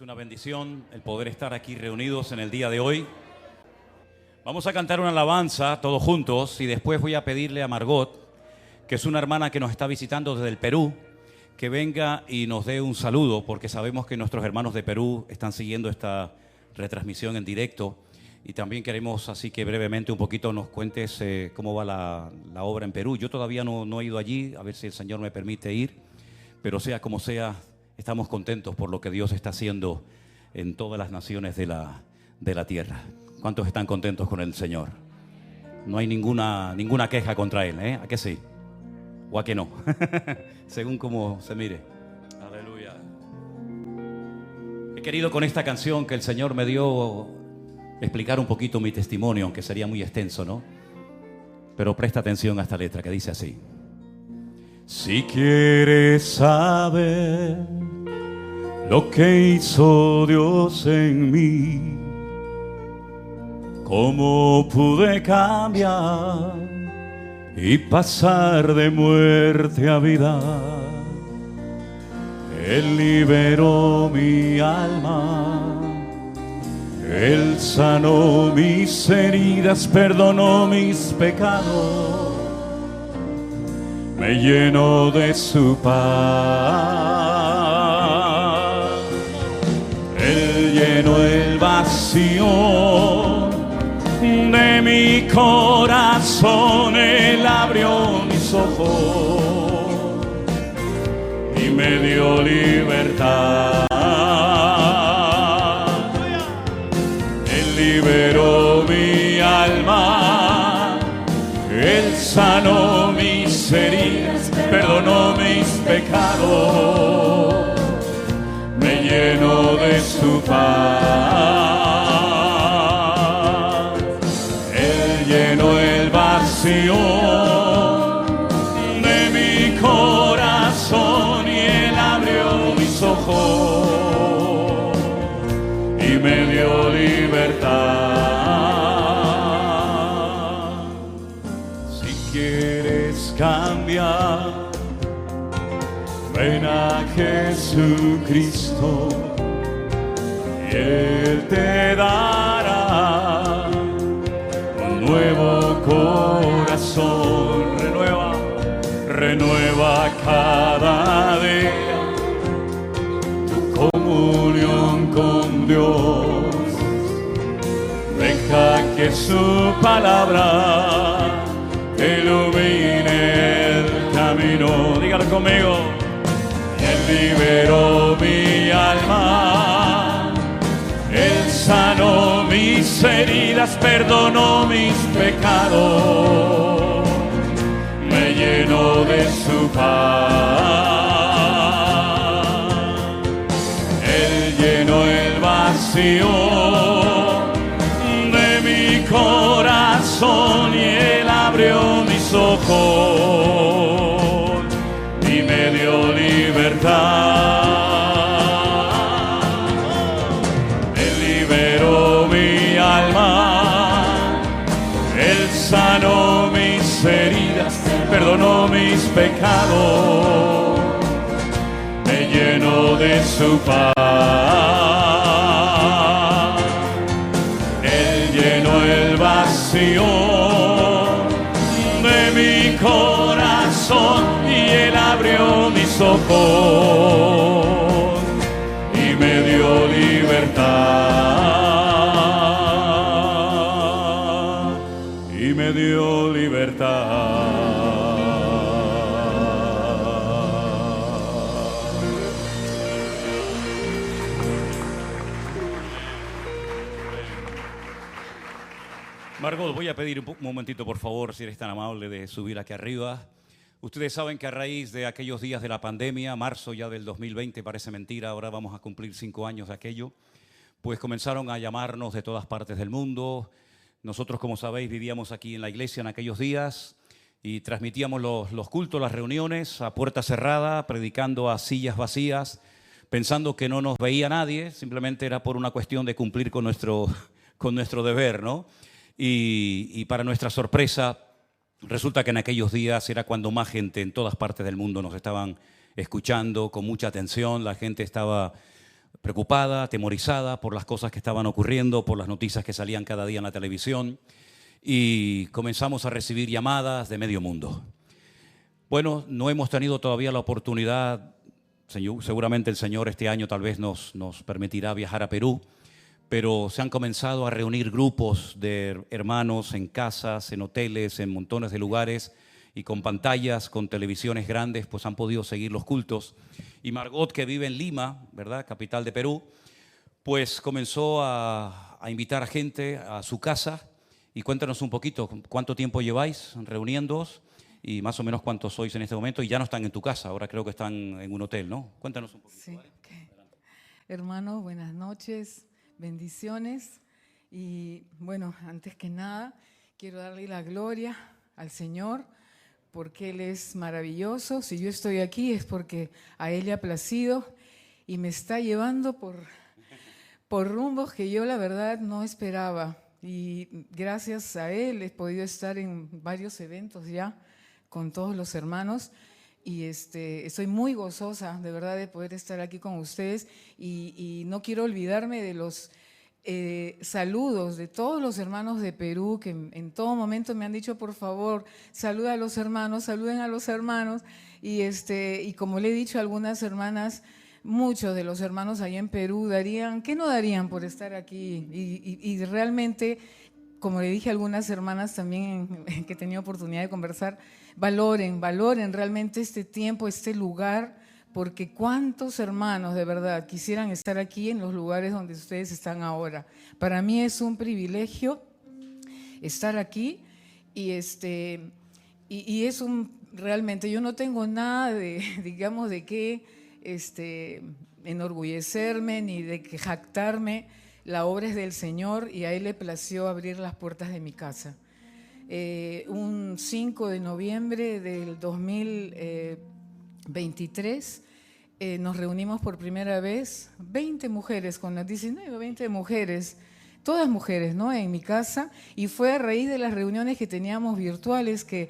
Es una bendición el poder estar aquí reunidos en el día de hoy. Vamos a cantar una alabanza todos juntos y después voy a pedirle a Margot, que es una hermana que nos está visitando desde el Perú, que venga y nos dé un saludo, porque sabemos que nuestros hermanos de Perú están siguiendo esta retransmisión en directo y también queremos así que brevemente un poquito nos cuentes cómo va la obra en Perú. Yo todavía no he ido allí, a ver si el Señor me permite ir, pero sea como sea, estamos contentos por lo que Dios está haciendo en todas las naciones de la tierra. ¿Cuántos están contentos con el Señor? No hay ninguna queja contra Él, ¿eh? ¿A qué sí? ¿O a qué no? Según cómo se mire. Aleluya. He querido con esta canción que el Señor me dio explicar un poquito mi testimonio, aunque sería muy extenso, ¿no? Pero presta atención a esta letra que dice así. Si quieres saber lo que hizo Dios en mí, cómo pude cambiar y pasar de muerte a vida, Él liberó mi alma, Él sanó mis heridas, perdonó mis pecados, me llenó de su paz. Él llenó el vacío de mi corazón, Él abrió mis ojos y me dio libertad. Él liberó mi alma, Él sanó mis heridas, perdonó mis pecados, me llenó de su paz. Él llenó el vacío de mi corazón y Él abrió mis ojos y me dio libertad. Cambiar, ven a Jesucristo y Él te dará un nuevo corazón. Renueva cada día tu comunión con Dios. Deja que su palabra ilumine el camino. Dígalo conmigo. Él liberó mi alma, Él sanó mis heridas, perdonó mis pecados, me llenó de su paz. Él llenó el vacío de mi corazón y Él abrió mis ojos y me dio libertad. Él liberó mi alma, Él sanó mis heridas, perdonó mis pecados, me llenó de su paz. Él llenó el vacío mi corazón y Él abrió mis ojos y me dio libertad, y me dio libertad. Margot, voy a pedir un momentito, por favor, si eres tan amable de subir aquí arriba. Ustedes saben que a raíz de aquellos días de la pandemia, marzo ya del 2020, parece mentira, ahora vamos a cumplir 5 años de aquello, pues comenzaron a llamarnos de todas partes del mundo. Nosotros, como sabéis, vivíamos aquí en la iglesia en aquellos días y transmitíamos los cultos, las reuniones a puerta cerrada, predicando a sillas vacías, pensando que no nos veía nadie, simplemente era por una cuestión de cumplir con nuestro deber, ¿no? Y para nuestra sorpresa, resulta que en aquellos días era cuando más gente en todas partes del mundo nos estaban escuchando con mucha atención. La gente estaba preocupada, atemorizada por las cosas que estaban ocurriendo, por las noticias que salían cada día en la televisión, y comenzamos a recibir llamadas de medio mundo. Bueno, no hemos tenido todavía la oportunidad, seguramente el Señor este año tal vez nos permitirá viajar a Perú, pero se han comenzado a reunir grupos de hermanos en casas, en hoteles, en montones de lugares, y con pantallas, con televisiones grandes, pues han podido seguir los cultos. Y Margot, que vive en Lima, ¿verdad?, capital de Perú, pues comenzó a invitar a gente a su casa. Y cuéntanos un poquito, ¿cuánto tiempo lleváis reuniéndoos? Y más o menos cuántos sois en este momento. Y ya no están en tu casa, ahora creo que están en un hotel, ¿no? Cuéntanos un poquito. Sí, ¿vale? Okay. Hermanos, buenas noches, bendiciones. Y bueno, antes que nada, quiero darle la gloria al Señor, porque Él es maravilloso. Si yo estoy aquí es porque a Él le ha placido y me está llevando por rumbos que yo la verdad no esperaba. Y gracias a Él he podido estar en varios eventos ya con todos los hermanos. Y estoy muy gozosa de verdad de poder estar aquí con ustedes. Y no quiero olvidarme de los saludos de todos los hermanos de Perú que en todo momento me han dicho, por favor, saluda a los hermanos, saluden a los hermanos. Y como le he dicho a algunas hermanas, muchos de los hermanos allá en Perú darían, ¿qué no darían por estar aquí? Y realmente, como le dije a algunas hermanas también que he tenido oportunidad de conversar, valoren realmente este tiempo, este lugar, porque cuántos hermanos de verdad quisieran estar aquí en los lugares donde ustedes están ahora. Para mí es un privilegio estar aquí y es realmente yo no tengo nada de, digamos, de qué enorgullecerme ni de que jactarme. La obra es del Señor y a Él le plació abrir las puertas de mi casa. Un 5 de noviembre del 2023 nos reunimos por primera vez, 20 mujeres, con las 19 o 20 mujeres, todas mujeres, ¿no?, en mi casa, y fue a raíz de las reuniones que teníamos virtuales que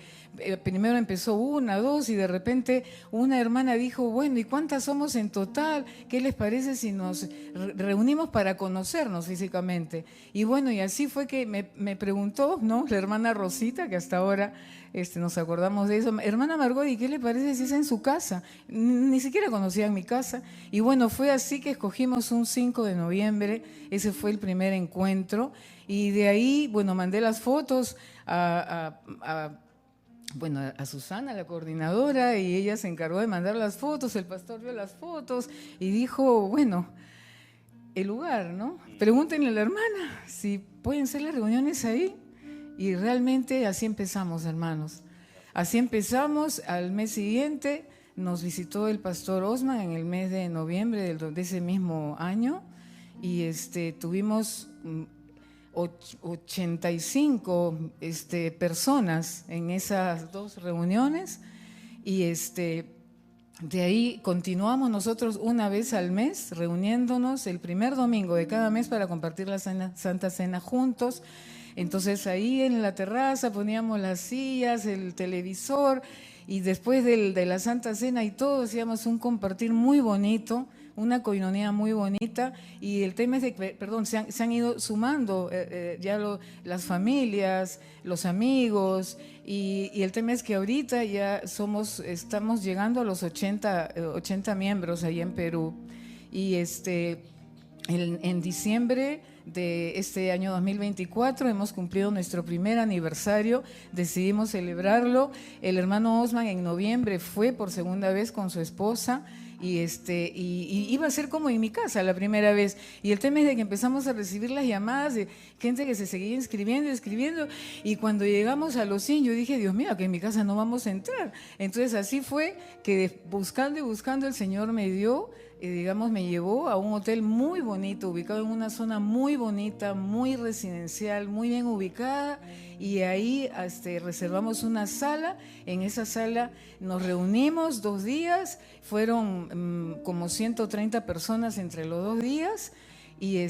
primero empezó una, dos, y de repente una hermana dijo, bueno, ¿y cuántas somos en total? ¿Qué les parece si nos reunimos para conocernos físicamente? Y bueno, y así fue que me preguntó, ¿no?, la hermana Rosita, que hasta ahora nos acordamos de eso, hermana Margot, ¿y qué le parece si es en su casa? Ni siquiera conocían mi casa. Y bueno, fue así que escogimos un 5 de noviembre, ese fue el primer encuentro, y de ahí, bueno, mandé las fotos a Susana, la coordinadora, y ella se encargó de mandar las fotos, el pastor vio las fotos y dijo, bueno, el lugar, ¿no? Pregúntenle a la hermana si pueden ser las reuniones ahí. Y realmente así empezamos, hermanos. Así empezamos. Al mes siguiente nos visitó el pastor Osman en el mes de noviembre de ese mismo año y tuvimos 85 personas en esas dos reuniones y de ahí continuamos nosotros una vez al mes reuniéndonos el primer domingo de cada mes para compartir la Santa Cena juntos. Entonces ahí en la terraza poníamos las sillas, el televisor y después de la Santa Cena y todo hacíamos un compartir muy bonito, una coinonía muy bonita y el tema es de que, se han ido sumando ya las familias, los amigos y el tema es que ahorita ya estamos llegando a los 80 miembros ahí en Perú y en diciembre de este año 2024 hemos cumplido nuestro primer aniversario, decidimos celebrarlo. El hermano Osman en noviembre fue por segunda vez con su esposa y iba a ser como en mi casa la primera vez. Y el tema es de que empezamos a recibir las llamadas de gente que se seguía inscribiendo y cuando llegamos a los 100 yo dije, Dios mío, que en mi casa no vamos a entrar. Entonces así fue que buscando y buscando el Señor me dio, me llevó a un hotel muy bonito, ubicado en una zona muy bonita, muy residencial, muy bien ubicada y ahí reservamos una sala. En esa sala nos reunimos 2 días, fueron como 130 personas entre los 2 días y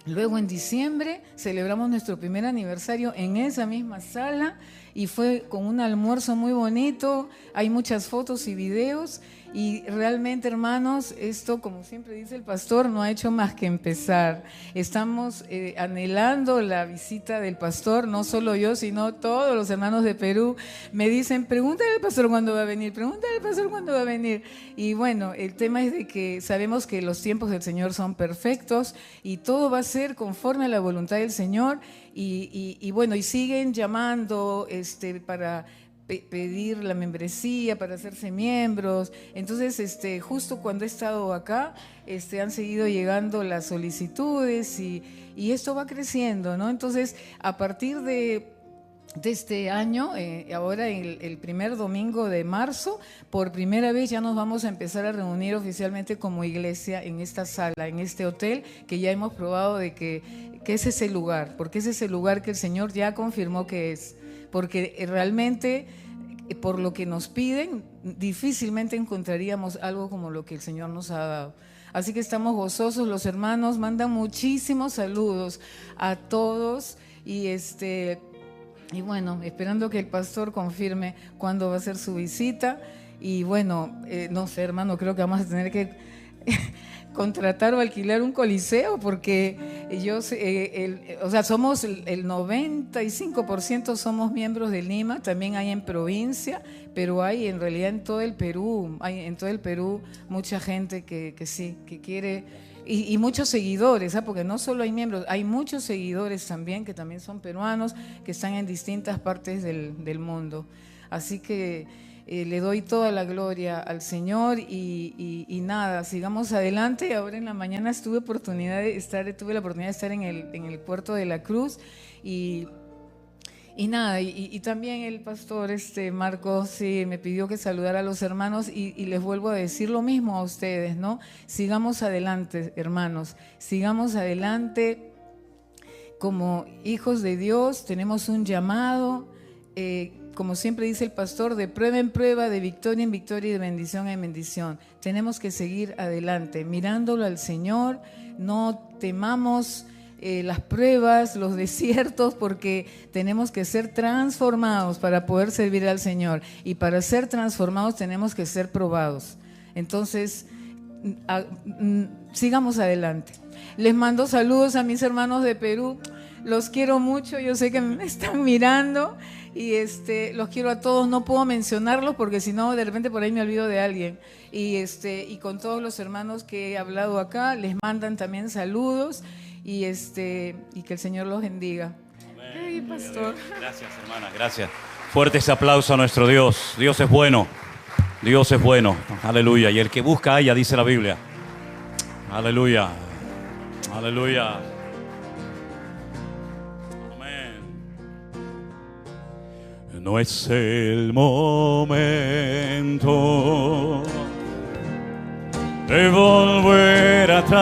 luego en diciembre celebramos nuestro primer aniversario en esa misma sala y fue con un almuerzo muy bonito, hay muchas fotos y videos y realmente, hermanos, esto, como siempre dice el pastor, no ha hecho más que empezar. Estamos anhelando la visita del pastor, no solo yo, sino todos los hermanos de Perú. Me dicen, pregúntale al pastor cuándo va a venir, pregúntale al pastor cuándo va a venir. Y bueno, el tema es de que sabemos que los tiempos del Señor son perfectos y todo va a ser conforme a la voluntad del Señor. Y bueno, y siguen llamando para pedir la membresía, para hacerse miembros. Entonces, justo cuando he estado acá, han seguido llegando las solicitudes y esto va creciendo, ¿no? Entonces, a partir de este año, ahora el primer domingo de marzo, por primera vez ya nos vamos a empezar a reunir oficialmente como iglesia en esta sala, en este hotel, que ya hemos probado de que es ese lugar, porque es ese lugar que el Señor ya confirmó que es, porque realmente por lo que nos piden difícilmente encontraríamos algo como lo que el Señor nos ha dado. Así que estamos gozosos, los hermanos mandan muchísimos saludos a todos y bueno, esperando que el pastor confirme cuándo va a ser su visita. Y bueno, no sé, hermano, creo que vamos a tener que contratar o alquilar un coliseo, porque yo sé, o sea, somos el 95% somos miembros de Lima, también hay en provincia, pero hay en realidad en todo el Perú, mucha gente que sí, que quiere, y muchos seguidores, porque no solo hay miembros, hay muchos seguidores también, que también son peruanos, que están en distintas partes del mundo. Así que le doy toda la gloria al Señor y nada, sigamos adelante. Ahora en la mañana tuve la oportunidad de estar en el puerto de la Cruz y nada, y también el pastor Marcos sí, me pidió que saludara a los hermanos y les vuelvo a decir lo mismo a ustedes, ¿no? Sigamos adelante, hermanos, sigamos adelante como hijos de Dios, tenemos un llamado, como siempre dice el pastor, de prueba en prueba, de victoria en victoria y de bendición en bendición. Tenemos que seguir adelante, mirándolo al Señor, no temamos las pruebas, los desiertos, porque tenemos que ser transformados para poder servir al Señor. Y para ser transformados tenemos que ser probados. Entonces, sigamos adelante. Les mando saludos a mis hermanos de Perú. Los quiero mucho, yo sé que me están mirando y los quiero a todos. No puedo mencionarlos porque si no, de repente por ahí me olvido de alguien. Y con todos los hermanos que he hablado acá, les mandan también saludos y que el Señor los bendiga. Amén. Ay, pastor. Gracias, hermana, gracias. Fuerte ese aplauso a nuestro Dios. Dios es bueno. Dios es bueno. Aleluya. Y el que busca halla, dice la Biblia. Aleluya. Aleluya. No es el momento de volver atrás.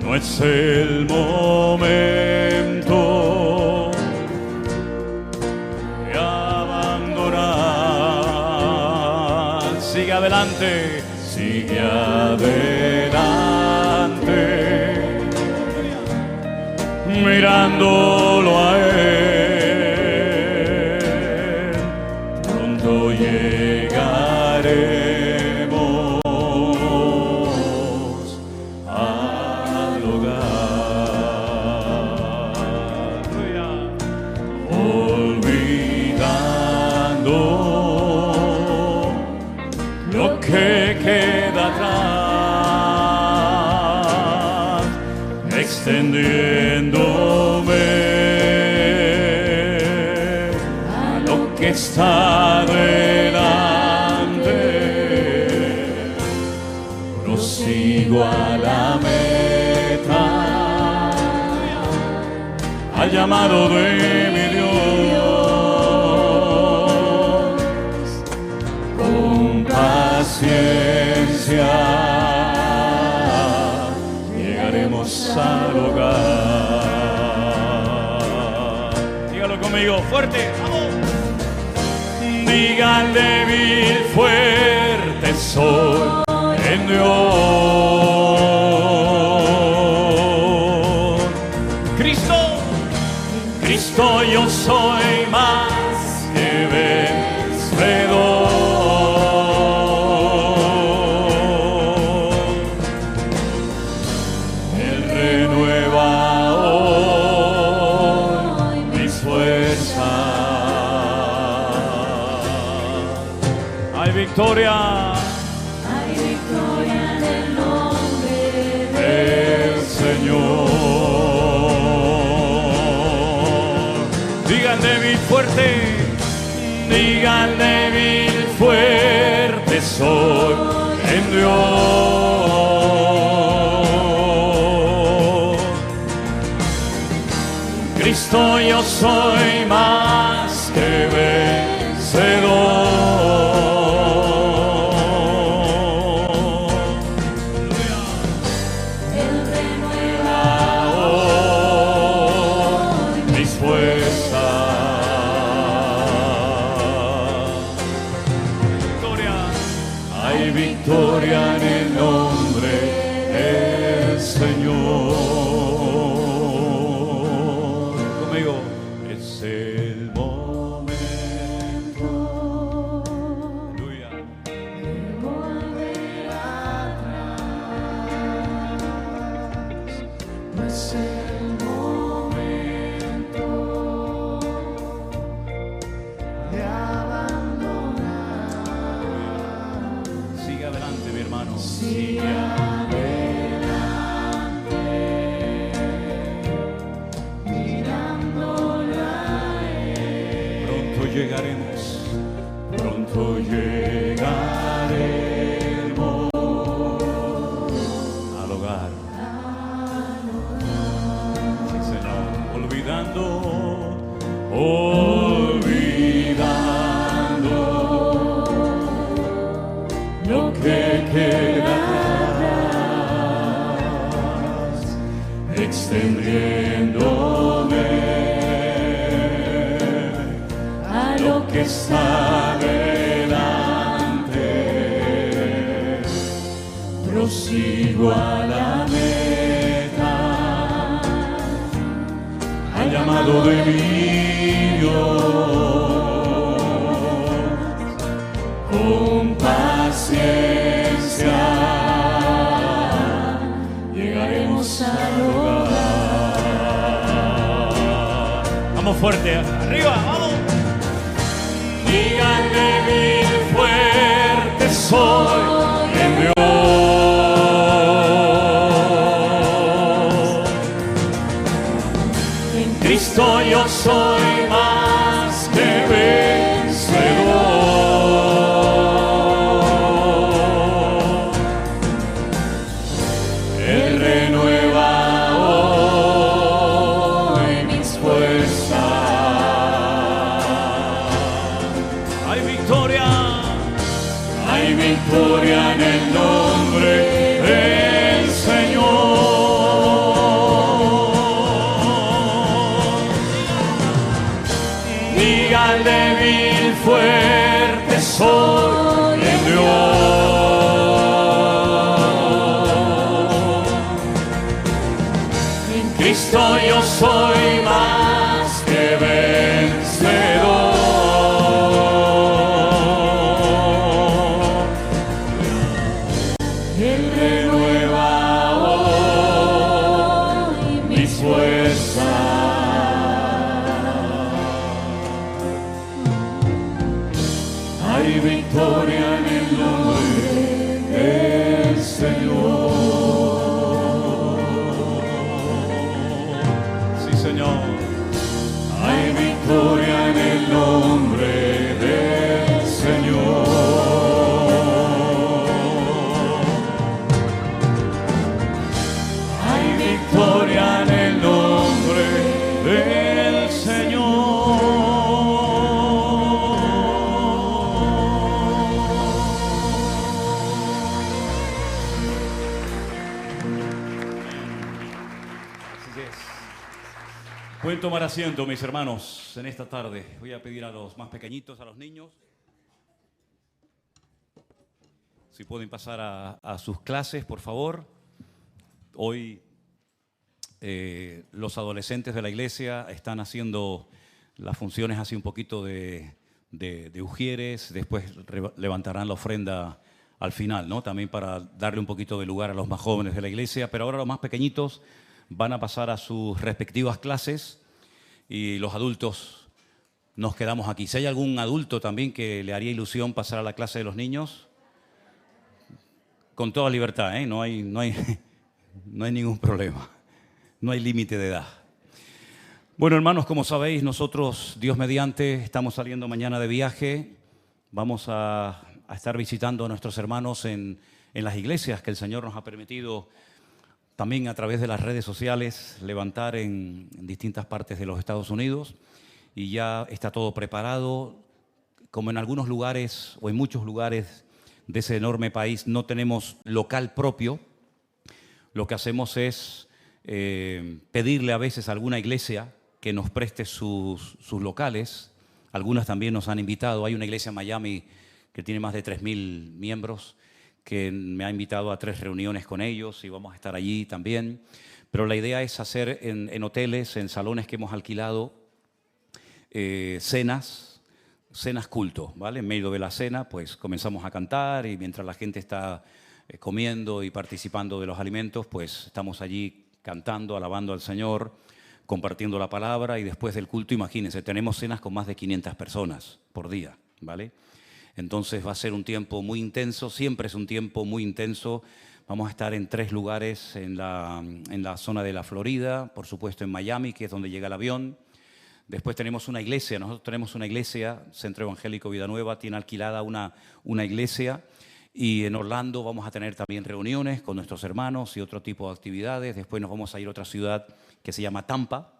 No es el momento de abandonar. Sigue adelante, sigue adelante. Mirándolo a Él, pronto llegaremos al hogar, olvidando lo que queda atrás, extendiéndome a lo que está delante, prosigo a la meta, al llamado de mi Dios, con paciencia llegaremos al hogar. Dígalo conmigo, fuerte, vamos. Digan débil, fuerte soy en Dios. Cristo Señor. Digan débil fuerte, digan débil fuerte soy en Dios. Cristo, yo soy más que vencedor. Victoria en el nombre del Señor. Conmigo. Es el momento. Aleluya. De volver atrás. No es el momento de abandonar. Sigue adelante, mi hermano. Sigue adelante, mirándolo a Él. Pronto llegaremos. Pronto llegaremos al hogar. Sí, Señor. Olvidando lo que queda atrás, extendiéndome a lo que está delante, prosigo a la meta, al llamado de mi Dios. Con paciencia llegaremos al hogar. Vamos fuerte, arriba, vamos. Digan débil fuerte soy en Dios. En Cristo yo soy más que vencedor. Victoria en el nombre del Señor. Diga al débil fuerte soy en Dios. En Cristo yo soy más que vencedor. Victoria en el nombre del Señor. Sí, Señor. Hay victoria en el nombre del Señor. Hay victoria en el nombre del Señor. Pueden tomar asiento, mis hermanos, en esta tarde. Voy a pedir a los más pequeñitos, a los niños, si pueden pasar a sus clases, por favor. Hoy los adolescentes de la iglesia están haciendo las funciones así un poquito de ujieres, después levantarán la ofrenda al final, ¿no? También para darle un poquito de lugar a los más jóvenes de la iglesia, pero ahora los más pequeñitos van a pasar a sus respectivas clases y los adultos nos quedamos aquí. Si hay algún adulto también que le haría ilusión pasar a la clase de los niños, con toda libertad, ¿eh? No hay ningún problema. No hay límite de edad. Bueno, hermanos, como sabéis, nosotros, Dios mediante, estamos saliendo mañana de viaje. Vamos a estar visitando a nuestros hermanos en las iglesias que el Señor nos ha permitido también a través de las redes sociales levantar en distintas partes de los Estados Unidos. Y ya está todo preparado. Como en algunos lugares o en muchos lugares de ese enorme país no tenemos local propio, lo que hacemos es pedirle a veces a alguna iglesia que nos preste sus locales. Algunas también nos han invitado. Hay una iglesia en Miami que tiene más de 3.000 miembros que me ha invitado a 3 reuniones con ellos y vamos a estar allí también. Pero la idea es hacer en hoteles, en salones que hemos alquilado, cenas culto, ¿vale? En medio de la cena, pues comenzamos a cantar y mientras la gente está comiendo y participando de los alimentos, pues estamos allí cantando, alabando al Señor, compartiendo la palabra y después del culto, imagínense, tenemos cenas con más de 500 personas por día, ¿vale? Entonces va a ser un tiempo muy intenso, siempre es un tiempo muy intenso. Vamos a estar en 3 lugares en la zona de la Florida, por supuesto en Miami, que es donde llega el avión. Después tenemos una iglesia, nosotros tenemos una iglesia, Centro Evangélico Vida Nueva, tiene alquilada una iglesia y en Orlando vamos a tener también reuniones con nuestros hermanos y otro tipo de actividades. Después nos vamos a ir a otra ciudad que se llama Tampa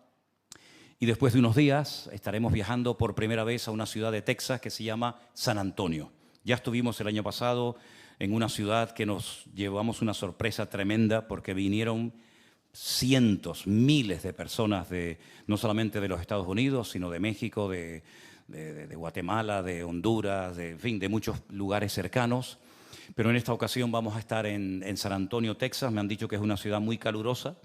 y después de unos días estaremos viajando por primera vez a una ciudad de Texas que se llama San Antonio. Ya estuvimos el año pasado en una ciudad que nos llevamos una sorpresa tremenda porque vinieron cientos, miles de personas, no solamente de los Estados Unidos, sino de México, de Guatemala, de Honduras, en fin, de muchos lugares cercanos. Pero en esta ocasión vamos a estar en San Antonio, Texas. Me han dicho que es una ciudad muy calurosa,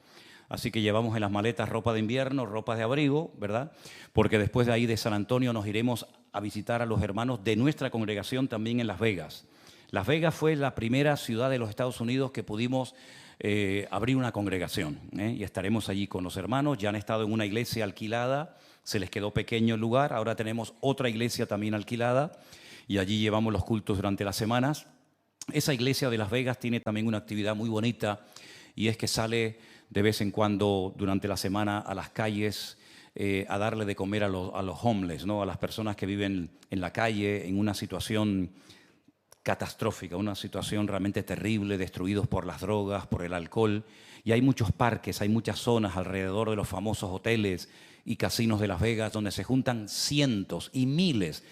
así que llevamos en las maletas ropa de invierno, ropa de abrigo, ¿verdad? Porque después de ahí de San Antonio nos iremos a visitar a los hermanos de nuestra congregación también en Las Vegas. Las Vegas fue la primera ciudad de los Estados Unidos que pudimos abrir una congregación, y estaremos allí con los hermanos. Ya han estado en una iglesia alquilada, se les quedó pequeño el lugar, ahora tenemos otra iglesia también alquilada y allí llevamos los cultos durante las semanas. Esa iglesia de Las Vegas tiene también una actividad muy bonita y es que sale de vez en cuando durante la semana a las calles a darle de comer a los homeless, ¿no? A las personas que viven en la calle en una situación catastrófica, una situación realmente terrible, destruidos por las drogas, por el alcohol. Y hay muchos parques, hay muchas zonas alrededor de los famosos hoteles y casinos de Las Vegas donde se juntan cientos y miles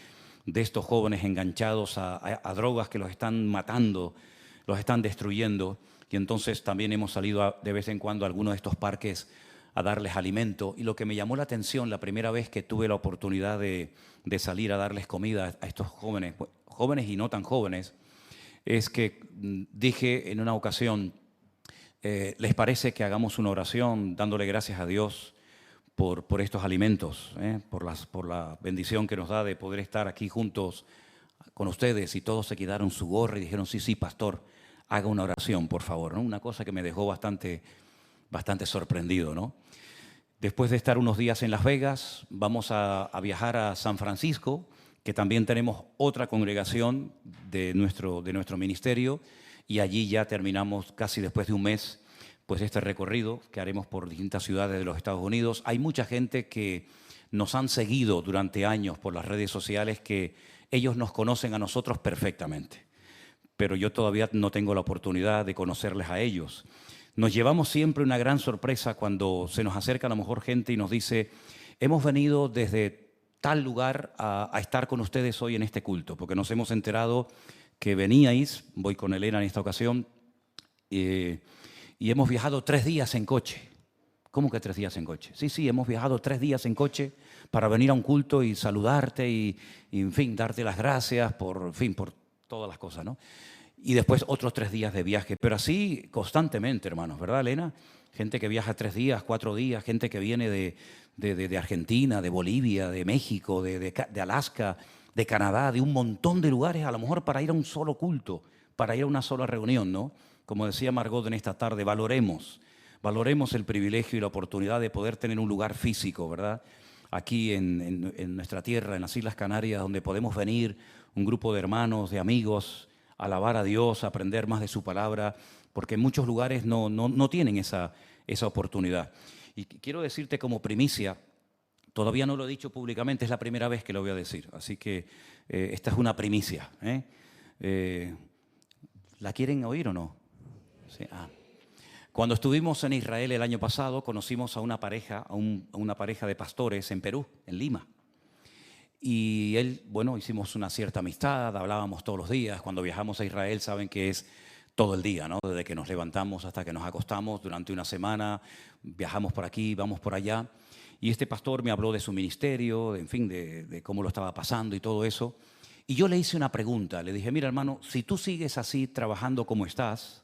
de estos jóvenes enganchados a drogas que los están matando, los están destruyendo. Y entonces también hemos salido de vez en cuando a algunos de estos parques a darles alimento. Y lo que me llamó la atención la primera vez que tuve la oportunidad de salir a darles comida a estos jóvenes y no tan jóvenes, es que dije en una ocasión, ¿les parece que hagamos una oración dándole gracias a Dios por estos alimentos, por la bendición que nos da de poder estar aquí juntos con ustedes? Y todos se quedaron su gorra y dijeron, sí, pastor, haga una oración, por favor, ¿no? Una cosa que me dejó bastante sorprendido, ¿no? Después de estar unos días en Las Vegas, vamos a viajar a San Francisco, que también tenemos otra congregación de nuestro ministerio y allí ya terminamos casi después de un mes pues este recorrido que haremos por distintas ciudades de los Estados Unidos. Hay mucha gente que nos han seguido durante años por las redes sociales que ellos nos conocen a nosotros perfectamente, pero yo todavía no tengo la oportunidad de conocerles a ellos. Nos llevamos siempre una gran sorpresa cuando se nos acerca a lo mejor gente y nos dice, hemos venido desde tal lugar a estar con ustedes hoy en este culto, porque nos hemos enterado que veníais, voy con Elena en esta ocasión, y hemos viajado 3 días en coche. ¿Cómo que 3 días en coche? Sí, hemos viajado 3 días en coche para venir a un culto y saludarte y en fin, darte las gracias por todas las cosas, ¿no? Y después otros 3 días de viaje, pero así constantemente, hermanos, ¿verdad, Elena? Gente que viaja 3 días, 4 días, gente que viene de Argentina, de Bolivia, de México, de Alaska, de Canadá, de un montón de lugares, a lo mejor para ir a un solo culto, para ir a una sola reunión, ¿no? Como decía Margot en esta tarde, valoremos el privilegio y la oportunidad de poder tener un lugar físico, ¿verdad? Aquí en nuestra tierra, en las Islas Canarias, donde podemos venir un grupo de hermanos, de amigos, alabar a Dios, aprender más de su palabra, porque en muchos lugares no tienen esa esa oportunidad. Y quiero decirte como primicia, todavía no lo he dicho públicamente, es la primera vez que lo voy a decir, así que esta es una primicia. ¿La quieren oír o no? Sí. Cuando estuvimos en Israel el año pasado, conocimos a una pareja, a una pareja de pastores en Perú, en Lima. Y hicimos una cierta amistad, hablábamos todos los días. Cuando viajamos a Israel saben que es todo el día, ¿no? Desde que nos levantamos hasta que nos acostamos, durante una semana, viajamos por aquí, vamos por allá. Y este pastor me habló de su ministerio, de cómo lo estaba pasando y todo eso. Y yo le hice una pregunta, le dije, mira hermano, si tú sigues así trabajando como estás,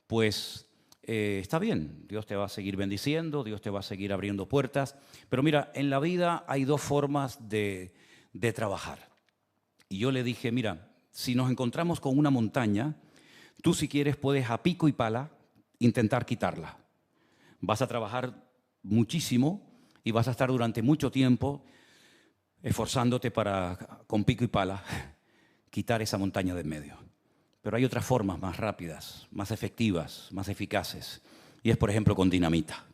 pues está bien, Dios te va a seguir bendiciendo, Dios te va a seguir abriendo puertas. Pero mira, en la vida hay dos formas de trabajar. Y yo le dije, mira, si nos encontramos con una montaña, tú si quieres puedes a pico y pala intentar quitarla. Vas a trabajar muchísimo y vas a estar durante mucho tiempo esforzándote para, con pico y pala, quitar esa montaña de en medio. Pero hay otras formas más rápidas, más efectivas, más eficaces. Y es, por ejemplo, con dinamita.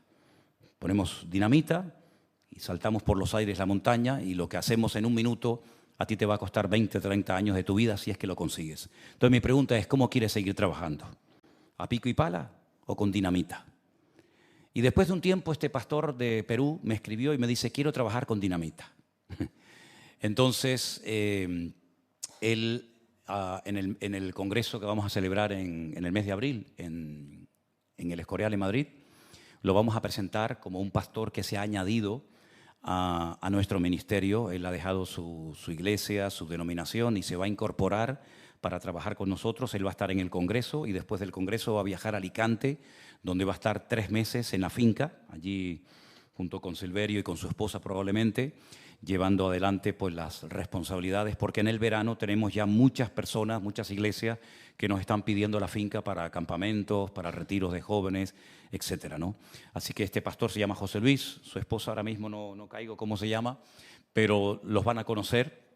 Ponemos dinamita y saltamos por los aires la montaña y lo que hacemos en un minuto a ti te va a costar 20, 30 años de tu vida si es que lo consigues. Entonces mi pregunta es, ¿cómo quieres seguir trabajando? ¿A pico y pala o con dinamita? Y después de un tiempo este pastor de Perú me escribió y me dice, quiero trabajar con dinamita. Entonces, él en el congreso que vamos a celebrar en el mes de abril en el Escorial en Madrid, lo vamos a presentar como un pastor que se ha añadido a nuestro ministerio. Él ha dejado su iglesia, su denominación y se va a incorporar para trabajar con nosotros. Él va a estar en el congreso y después del congreso va a viajar a Alicante, donde va a estar 3 meses en la finca, allí junto con Silverio y con su esposa probablemente, llevando adelante pues las responsabilidades, porque en el verano tenemos ya muchas personas, muchas iglesias que nos están pidiendo la finca para campamentos, para retiros de jóvenes, etcétera, ¿no? Así que este pastor se llama José Luis, su esposa ahora mismo no caigo cómo se llama, pero los van a conocer.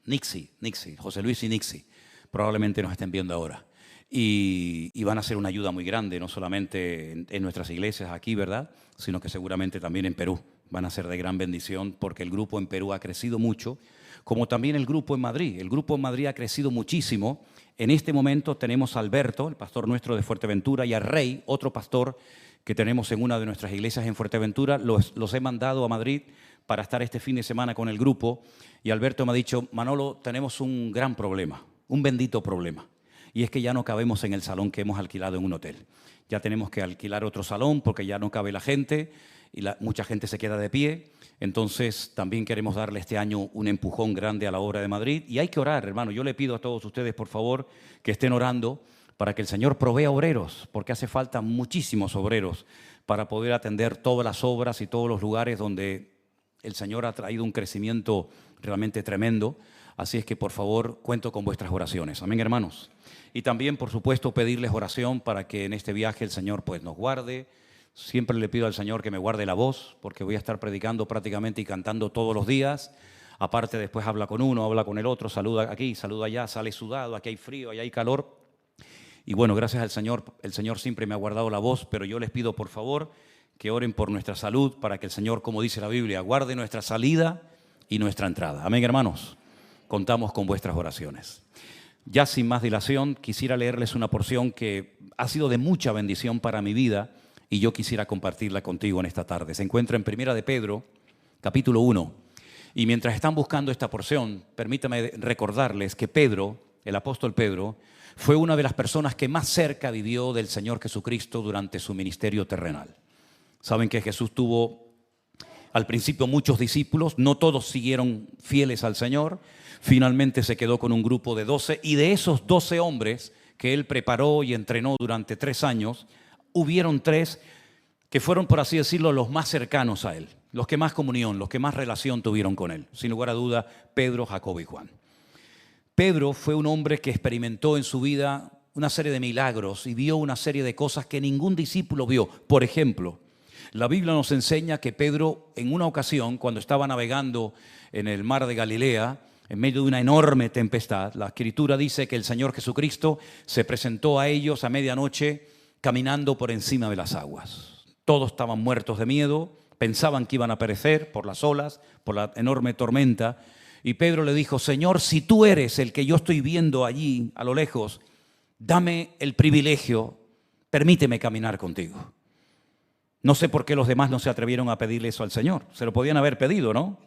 Nixie, José Luis y Nixie, probablemente nos estén viendo ahora. Y van a ser una ayuda muy grande, no solamente en nuestras iglesias aquí, ¿verdad?, sino que seguramente también en Perú. Van a ser de gran bendición porque el grupo en Perú ha crecido mucho, como también el grupo en Madrid. El grupo en Madrid ha crecido muchísimo. En este momento tenemos a Alberto, el pastor nuestro de Fuerteventura, y a Rey, otro pastor que tenemos en una de nuestras iglesias en Fuerteventura. Los he mandado a Madrid para estar este fin de semana con el grupo. Y Alberto me ha dicho, Manolo, tenemos un gran problema, un bendito problema. Y es que ya no cabemos en el salón que hemos alquilado en un hotel. Ya tenemos que alquilar otro salón porque ya no cabe la gente y mucha gente se queda de pie. Entonces también queremos darle este año un empujón grande a la obra de Madrid. Y hay que orar, hermano. Yo le pido a todos ustedes, por favor, que estén orando para que el Señor provea obreros, porque hace falta muchísimos obreros para poder atender todas las obras y todos los lugares donde el Señor ha traído un crecimiento realmente tremendo. Así es que, por favor, cuento con vuestras oraciones. Amén, hermanos. Y también, por supuesto, pedirles oración para que en este viaje el Señor pues, nos guarde. Siempre le pido al Señor que me guarde la voz, porque voy a estar predicando prácticamente y cantando todos los días. Aparte, después habla con uno, habla con el otro, saluda aquí, saluda allá, sale sudado, aquí hay frío, allá hay calor. Y bueno, gracias al Señor, el Señor siempre me ha guardado la voz, pero yo les pido, por favor, que oren por nuestra salud, para que el Señor, como dice la Biblia, guarde nuestra salida y nuestra entrada. Amén, hermanos. Contamos con vuestras oraciones. Ya sin más dilación, quisiera leerles una porción que ha sido de mucha bendición para mi vida y yo quisiera compartirla contigo en esta tarde. Se encuentra en Primera de Pedro, capítulo 1. Y mientras están buscando esta porción, permítame recordarles que Pedro, el apóstol Pedro, fue una de las personas que más cerca vivió del Señor Jesucristo durante su ministerio terrenal. Saben que Jesús tuvo al principio muchos discípulos, no todos siguieron fieles al Señor. Finalmente se quedó con un grupo de 12 y de esos 12 hombres que él preparó y entrenó durante 3 años, hubieron 3 que fueron, por así decirlo, los más cercanos a él, los que más comunión, los que más relación tuvieron con él. Sin lugar a duda, Pedro, Jacobo y Juan. Pedro fue un hombre que experimentó en su vida una serie de milagros y vio una serie de cosas que ningún discípulo vio. Por ejemplo, la Biblia nos enseña que Pedro, en una ocasión, cuando estaba navegando en el mar de Galilea, en medio de una enorme tempestad, la Escritura dice que el Señor Jesucristo se presentó a ellos a medianoche caminando por encima de las aguas. Todos estaban muertos de miedo, pensaban que iban a perecer por las olas, por la enorme tormenta. Y Pedro le dijo: Señor, si tú eres el que yo estoy viendo allí a lo lejos, dame el privilegio, permíteme caminar contigo. No sé por qué los demás no se atrevieron a pedirle eso al Señor. Se lo podían haber pedido, ¿no?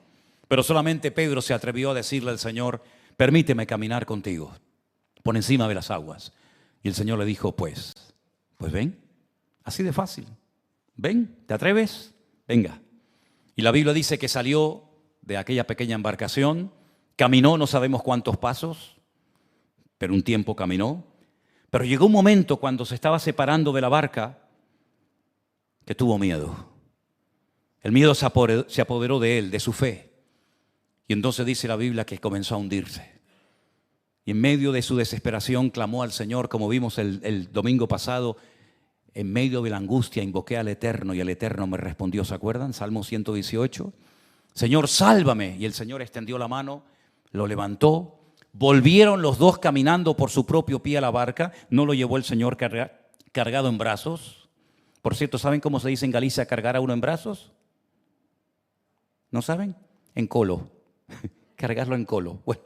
Pero solamente Pedro se atrevió a decirle al Señor: permíteme caminar contigo por encima de las aguas. Y el Señor le dijo: pues ven, así de fácil. Ven, ¿te atreves? Venga. Y la Biblia dice que salió de aquella pequeña embarcación, caminó no sabemos cuántos pasos, pero un tiempo caminó. Pero llegó un momento cuando se estaba separando de la barca que tuvo miedo. El miedo se apoderó de él, de su fe. Y entonces dice la Biblia que comenzó a hundirse. Y en medio de su desesperación clamó al Señor, como vimos el domingo pasado. En medio de la angustia invoqué al Eterno y el Eterno me respondió. ¿Se acuerdan? Salmo 118. Señor, sálvame. Y el Señor extendió la mano, lo levantó. Volvieron los dos caminando por su propio pie a la barca. No lo llevó el Señor cargado en brazos. Por cierto, ¿saben cómo se dice en Galicia cargar a uno en brazos? ¿No saben? En colo. Cargarlo en colo. Bueno,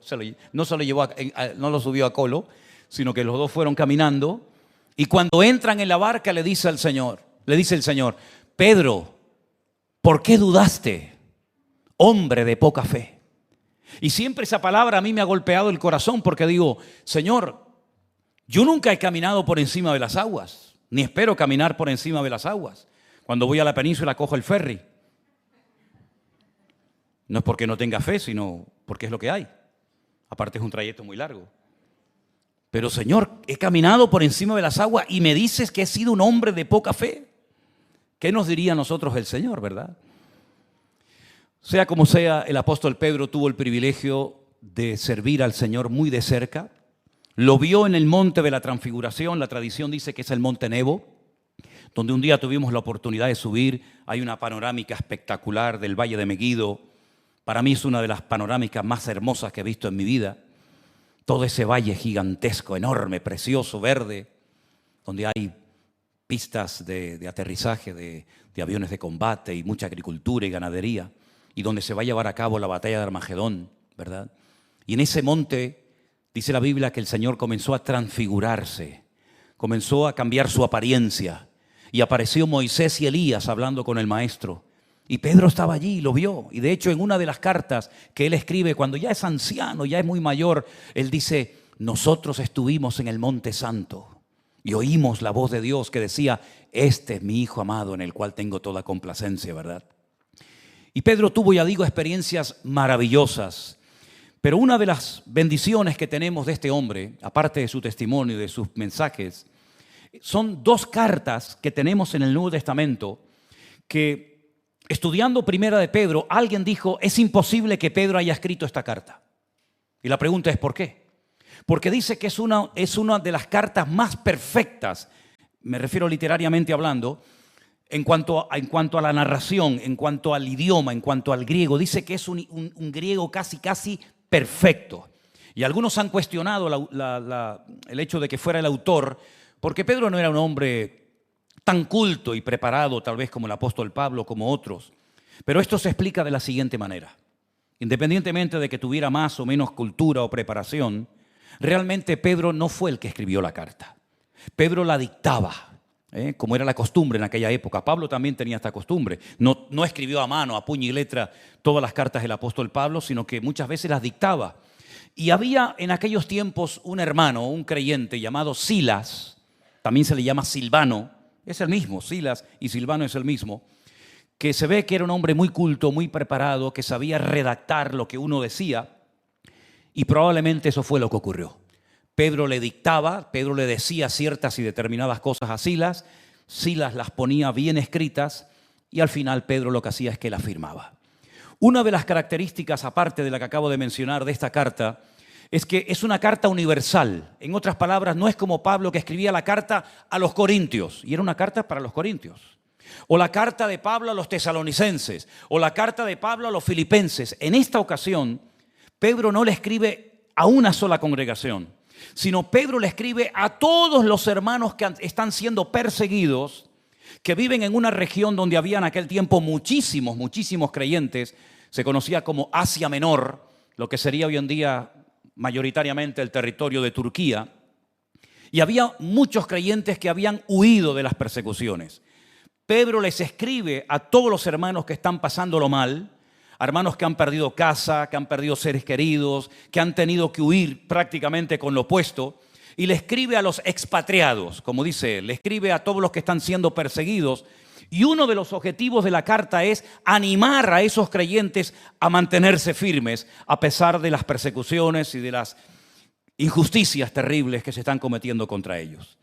no lo subió a colo, sino que los dos fueron caminando. Y cuando entran en la barca le dice el Señor: Pedro, ¿por qué dudaste, hombre de poca fe? Y siempre esa palabra a mí me ha golpeado el corazón, porque digo: Señor, yo nunca he caminado por encima de las aguas, ni espero caminar por encima de las aguas. Cuando voy a la península cojo el ferry. No es porque no tenga fe, sino porque es lo que hay. Aparte es un trayecto muy largo. Pero Señor, he caminado por encima de las aguas y me dices que he sido un hombre de poca fe. ¿Qué nos diría a nosotros el Señor, verdad? Sea como sea, el apóstol Pedro tuvo el privilegio de servir al Señor muy de cerca. Lo vio en el monte de la Transfiguración. La tradición dice que es el monte Nebo, donde un día tuvimos la oportunidad de subir. Hay una panorámica espectacular del Valle de Megiddo. Para mí es una de las panorámicas más hermosas que he visto en mi vida. Todo ese valle gigantesco, enorme, precioso, verde, donde hay pistas de aterrizaje de aviones de combate y mucha agricultura y ganadería, y donde se va a llevar a cabo la batalla de Armagedón, ¿verdad? Y en ese monte dice la Biblia que el Señor comenzó a transfigurarse, comenzó a cambiar su apariencia, y apareció Moisés y Elías hablando con el Maestro. Y Pedro estaba allí y lo vio. Y de hecho en una de las cartas que él escribe cuando ya es anciano, ya es muy mayor, él dice: nosotros estuvimos en el Monte Santo y oímos la voz de Dios que decía: este es mi Hijo amado en el cual tengo toda complacencia, ¿verdad? Y Pedro tuvo, ya digo, experiencias maravillosas. Pero una de las bendiciones que tenemos de este hombre, aparte de su testimonio y de sus mensajes, son dos cartas que tenemos en el Nuevo Testamento que, estudiando Primera de Pedro, alguien dijo: es imposible que Pedro haya escrito esta carta. Y la pregunta es: ¿por qué? Porque dice que es una de las cartas más perfectas, me refiero literariamente hablando, en cuanto a la narración, en cuanto al idioma, en cuanto al griego. Dice que es un griego casi perfecto. Y algunos han cuestionado el hecho de que fuera el autor, porque Pedro no era un hombre tan culto y preparado tal vez como el apóstol Pablo, como otros. Pero esto se explica de la siguiente manera. Independientemente de que tuviera más o menos cultura o preparación, realmente Pedro no fue el que escribió la carta. Pedro la dictaba, como era la costumbre en aquella época. Pablo también tenía esta costumbre. No escribió a mano, a puño y letra, todas las cartas del apóstol Pablo, sino que muchas veces las dictaba. Y había en aquellos tiempos un hermano, un creyente llamado Silas, también se le llama Silvano. Es el mismo, Silas y Silvano es el mismo, que se ve que era un hombre muy culto, muy preparado, que sabía redactar lo que uno decía, y probablemente eso fue lo que ocurrió. Pedro le dictaba, Pedro le decía ciertas y determinadas cosas a Silas, Silas las ponía bien escritas, y al final Pedro lo que hacía es que las firmaba. Una de las características, aparte de la que acabo de mencionar, de esta carta, es que es una carta universal. En otras palabras, no es como Pablo, que escribía la carta a los corintios, y era una carta para los corintios. O la carta de Pablo a los tesalonicenses, o la carta de Pablo a los filipenses. En esta ocasión, Pedro no le escribe a una sola congregación, sino Pedro le escribe a todos los hermanos que están siendo perseguidos, que viven en una región donde había en aquel tiempo muchísimos creyentes. Se conocía como Asia Menor, lo que sería hoy en día mayoritariamente el territorio de Turquía. Y había muchos creyentes que habían huido de las persecuciones. Pedro les escribe a todos los hermanos que están pasándolo mal, hermanos que han perdido casa, que han perdido seres queridos, que han tenido que huir prácticamente con lo opuesto, y le escribe a los expatriados, como dice él, le escribe a todos los que están siendo perseguidos. Y uno de los objetivos de la carta es animar a esos creyentes a mantenerse firmes a pesar de las persecuciones y de las injusticias terribles que se están cometiendo contra ellos.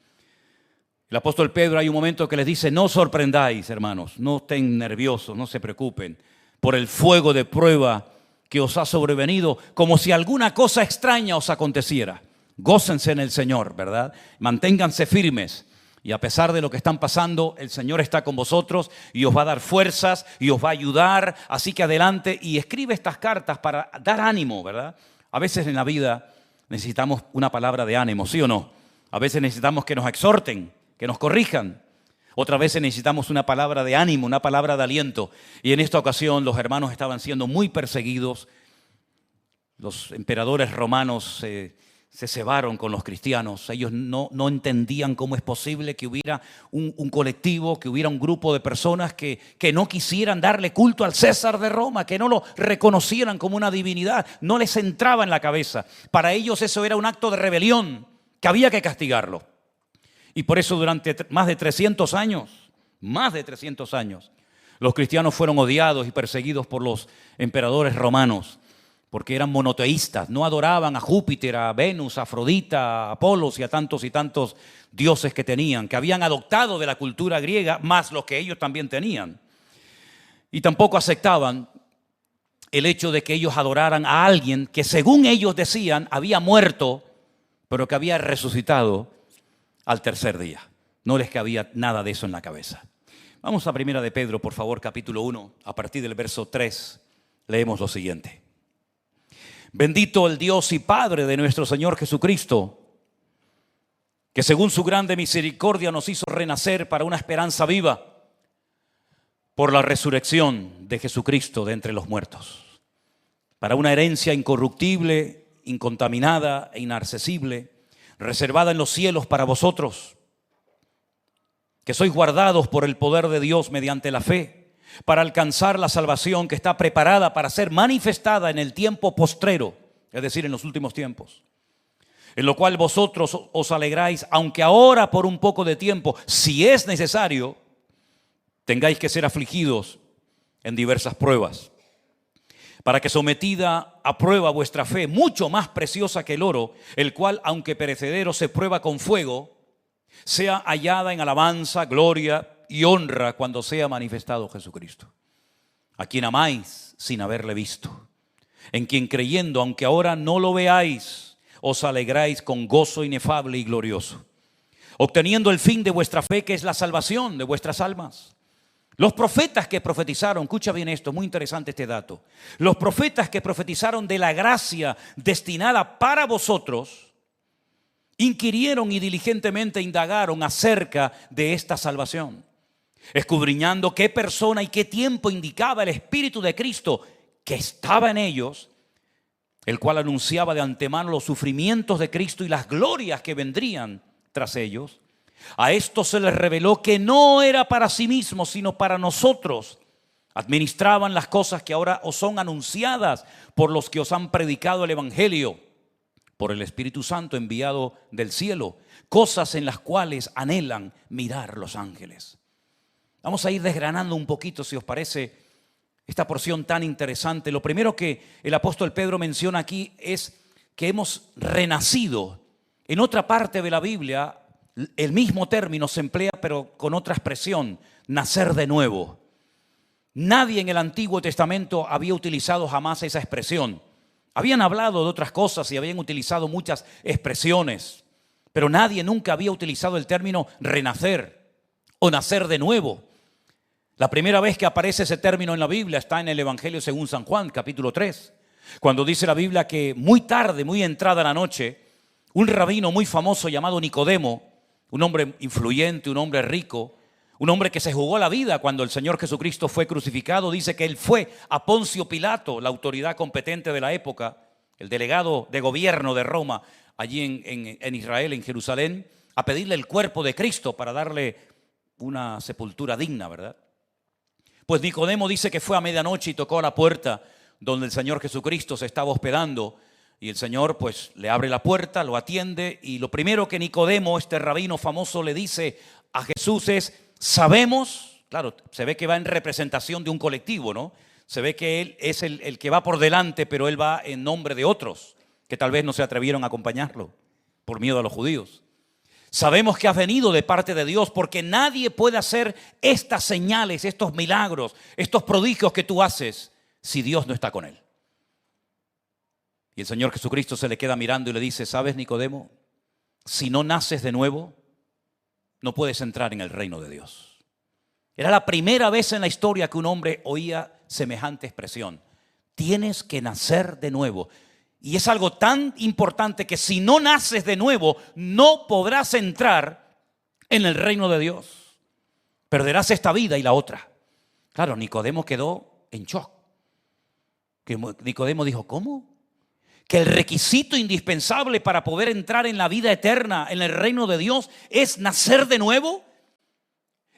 El apóstol Pedro, hay un momento que les dice: no os sorprendáis, hermanos, no estén nerviosos, no se preocupen por el fuego de prueba que os ha sobrevenido, como si alguna cosa extraña os aconteciera. Gócense en el Señor, ¿verdad? Manténganse firmes. Y a pesar de lo que están pasando, el Señor está con vosotros y os va a dar fuerzas y os va a ayudar. Así que adelante, y escribe estas cartas para dar ánimo, ¿verdad? A veces en la vida necesitamos una palabra de ánimo, ¿sí o no? A veces necesitamos que nos exhorten, que nos corrijan. Otras veces necesitamos una palabra de ánimo, una palabra de aliento. Y en esta ocasión los hermanos estaban siendo muy perseguidos. Los emperadores romanos se cebaron con los cristianos. Ellos no entendían cómo es posible que hubiera un colectivo, que hubiera un grupo de personas que no quisieran darle culto al César de Roma, que no lo reconocieran como una divinidad. No les entraba en la cabeza. Para ellos eso era un acto de rebelión, que había que castigarlo. Y por eso durante más de 300 años, los cristianos fueron odiados y perseguidos por los emperadores romanos, porque eran monoteístas, no adoraban a Júpiter, a Venus, a Afrodita, a Apolos y a tantos dioses que tenían, que habían adoptado de la cultura griega, más los que ellos también tenían. Y tampoco aceptaban el hecho de que ellos adoraran a alguien que, según ellos decían, había muerto, pero que había resucitado al tercer día. No les cabía nada de eso en la cabeza. Vamos a Primera de Pedro, por favor, capítulo 1, a partir del verso 3, leemos lo siguiente. Bendito el Dios y Padre de nuestro Señor Jesucristo, que según su grande misericordia nos hizo renacer para una esperanza viva por la resurrección de Jesucristo de entre los muertos, para una herencia incorruptible, incontaminada e inaccesible, reservada en los cielos para vosotros, que sois guardados por el poder de Dios mediante la fe, para alcanzar la salvación que está preparada para ser manifestada en el tiempo postrero, es decir, en los últimos tiempos, en lo cual vosotros os alegráis, aunque ahora por un poco de tiempo, si es necesario, tengáis que ser afligidos en diversas pruebas, para que sometida a prueba vuestra fe, mucho más preciosa que el oro, el cual, aunque perecedero, se prueba con fuego, sea hallada en alabanza, gloria y honra cuando sea manifestado Jesucristo, a quien amáis sin haberle visto, en quien creyendo, aunque ahora no lo veáis, os alegráis con gozo inefable y glorioso, obteniendo el fin de vuestra fe, que es la salvación de vuestras almas. Los profetas que profetizaron, escucha bien esto, muy interesante este dato, los profetas que profetizaron de la gracia destinada para vosotros, inquirieron y diligentemente indagaron acerca de esta salvación, escudriñando qué persona y qué tiempo indicaba el Espíritu de Cristo que estaba en ellos, el cual anunciaba de antemano los sufrimientos de Cristo y las glorias que vendrían tras ellos. A esto se les reveló que no era para sí mismos, sino para nosotros. Administraban las cosas que ahora os son anunciadas por los que os han predicado el Evangelio, por el Espíritu Santo enviado del cielo, cosas en las cuales anhelan mirar los ángeles. Vamos a ir desgranando un poquito, si os parece, esta porción tan interesante. Lo primero que el apóstol Pedro menciona aquí es que hemos renacido. En otra parte de la Biblia, el mismo término se emplea, pero con otra expresión, nacer de nuevo. Nadie en el Antiguo Testamento había utilizado jamás esa expresión. Habían hablado de otras cosas y habían utilizado muchas expresiones, pero nadie nunca había utilizado el término renacer o nacer de nuevo. La primera vez que aparece ese término en la Biblia está en el Evangelio según San Juan, capítulo 3, cuando dice la Biblia que muy tarde, muy entrada la noche, un rabino muy famoso llamado Nicodemo, un hombre influyente, un hombre rico, un hombre que se jugó la vida cuando el Señor Jesucristo fue crucificado. Dice que él fue a Poncio Pilato, la autoridad competente de la época, el delegado de gobierno de Roma, allí en Israel, en Jerusalén, a pedirle el cuerpo de Cristo para darle una sepultura digna, ¿verdad? Pues Nicodemo dice que fue a medianoche y tocó a la puerta donde el Señor Jesucristo se estaba hospedando, y el Señor pues le abre la puerta, lo atiende, y lo primero que Nicodemo, este rabino famoso, le dice a Jesús es: sabemos, claro, se ve que va en representación de un colectivo, ¿no? Se ve que él es el que va por delante, pero él va en nombre de otros que tal vez no se atrevieron a acompañarlo por miedo a los judíos. Sabemos que has venido de parte de Dios, porque nadie puede hacer estas señales, estos milagros, estos prodigios que tú haces si Dios no está con él. Y el Señor Jesucristo se le queda mirando y le dice: ¿sabes, Nicodemo? Si no naces de nuevo, no puedes entrar en el reino de Dios. Era la primera vez en la historia que un hombre oía semejante expresión. Tienes que nacer de nuevo. Y es algo tan importante que si no naces de nuevo, no podrás entrar en el reino de Dios. Perderás esta vida y la otra. Claro, Nicodemo quedó en shock. Nicodemo dijo: ¿cómo? Que el requisito indispensable para poder entrar en la vida eterna, en el reino de Dios, es nacer de nuevo.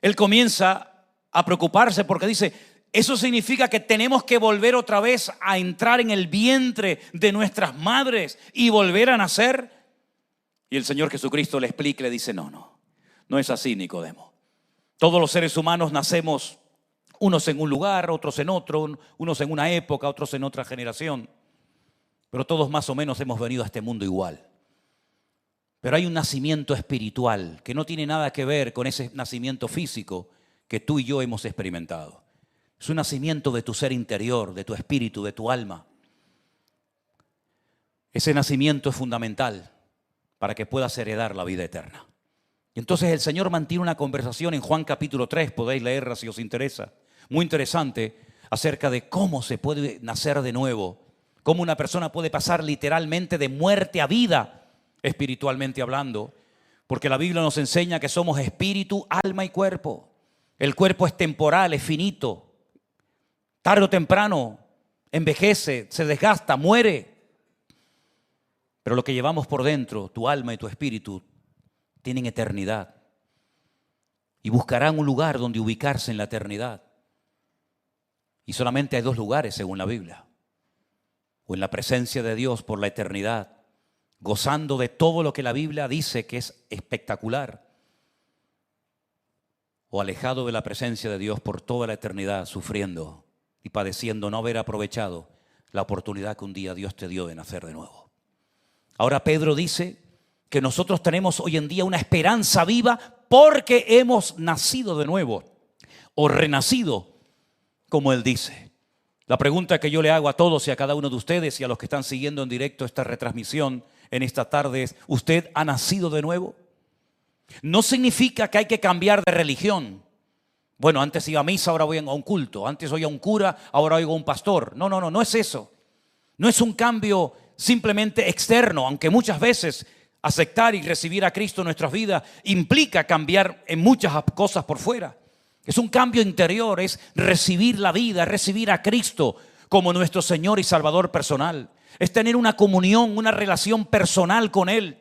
Él comienza a preocuparse porque dice: eso significa que tenemos que volver otra vez a entrar en el vientre de nuestras madres y volver a nacer. Y el Señor Jesucristo le explica y le dice: no es así, Nicodemo. Todos los seres humanos nacemos, unos en un lugar, otros en otro, unos en una época, otros en otra generación. Pero todos más o menos hemos venido a este mundo igual. Pero hay un nacimiento espiritual que no tiene nada que ver con ese nacimiento físico que tú y yo hemos experimentado. Es un nacimiento de tu ser interior, de tu espíritu, de tu alma. Ese nacimiento es fundamental para que puedas heredar la vida eterna. Y entonces el Señor mantiene una conversación en Juan capítulo 3, podéis leerla si os interesa, muy interesante, acerca de cómo se puede nacer de nuevo, cómo una persona puede pasar literalmente de muerte a vida, espiritualmente hablando, porque la Biblia nos enseña que somos espíritu, alma y cuerpo. El cuerpo es temporal, es finito. Tarde o temprano envejece, se desgasta, muere. Pero lo que llevamos por dentro, tu alma y tu espíritu, tienen eternidad. Y buscarán un lugar donde ubicarse en la eternidad. Y solamente hay dos lugares según la Biblia. O en la presencia de Dios por la eternidad, gozando de todo lo que la Biblia dice que es espectacular. O alejado de la presencia de Dios por toda la eternidad, sufriendo y padeciendo no haber aprovechado la oportunidad que un día Dios te dio de nacer de nuevo. Ahora Pedro dice que nosotros tenemos hoy en día una esperanza viva porque hemos nacido de nuevo o renacido, como él dice. La pregunta que yo le hago a todos y a cada uno de ustedes y a los que están siguiendo en directo esta retransmisión en esta tarde es: ¿usted ha nacido de nuevo? No significa que hay que cambiar de religión. Bueno, antes iba a misa, ahora voy a un culto. Antes oía a un cura, ahora oigo a un pastor. No es eso. No es un cambio simplemente externo, aunque muchas veces aceptar y recibir a Cristo en nuestras vidas implica cambiar en muchas cosas por fuera. Es un cambio interior, es recibir la vida, recibir a Cristo como nuestro Señor y Salvador personal. Es tener una comunión, una relación personal con Él.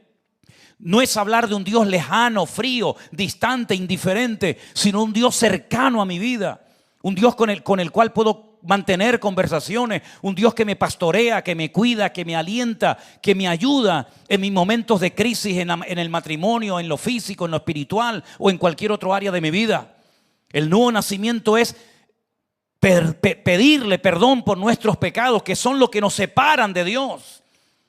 No es hablar de un Dios lejano, frío, distante, indiferente, sino un Dios cercano a mi vida. Un Dios con el cual puedo mantener conversaciones. Un Dios que me pastorea, que me cuida, que me alienta, que me ayuda en mis momentos de crisis, en el matrimonio, en lo físico, en lo espiritual o en cualquier otro área de mi vida. El nuevo nacimiento es pedirle perdón por nuestros pecados, que son los que nos separan de Dios.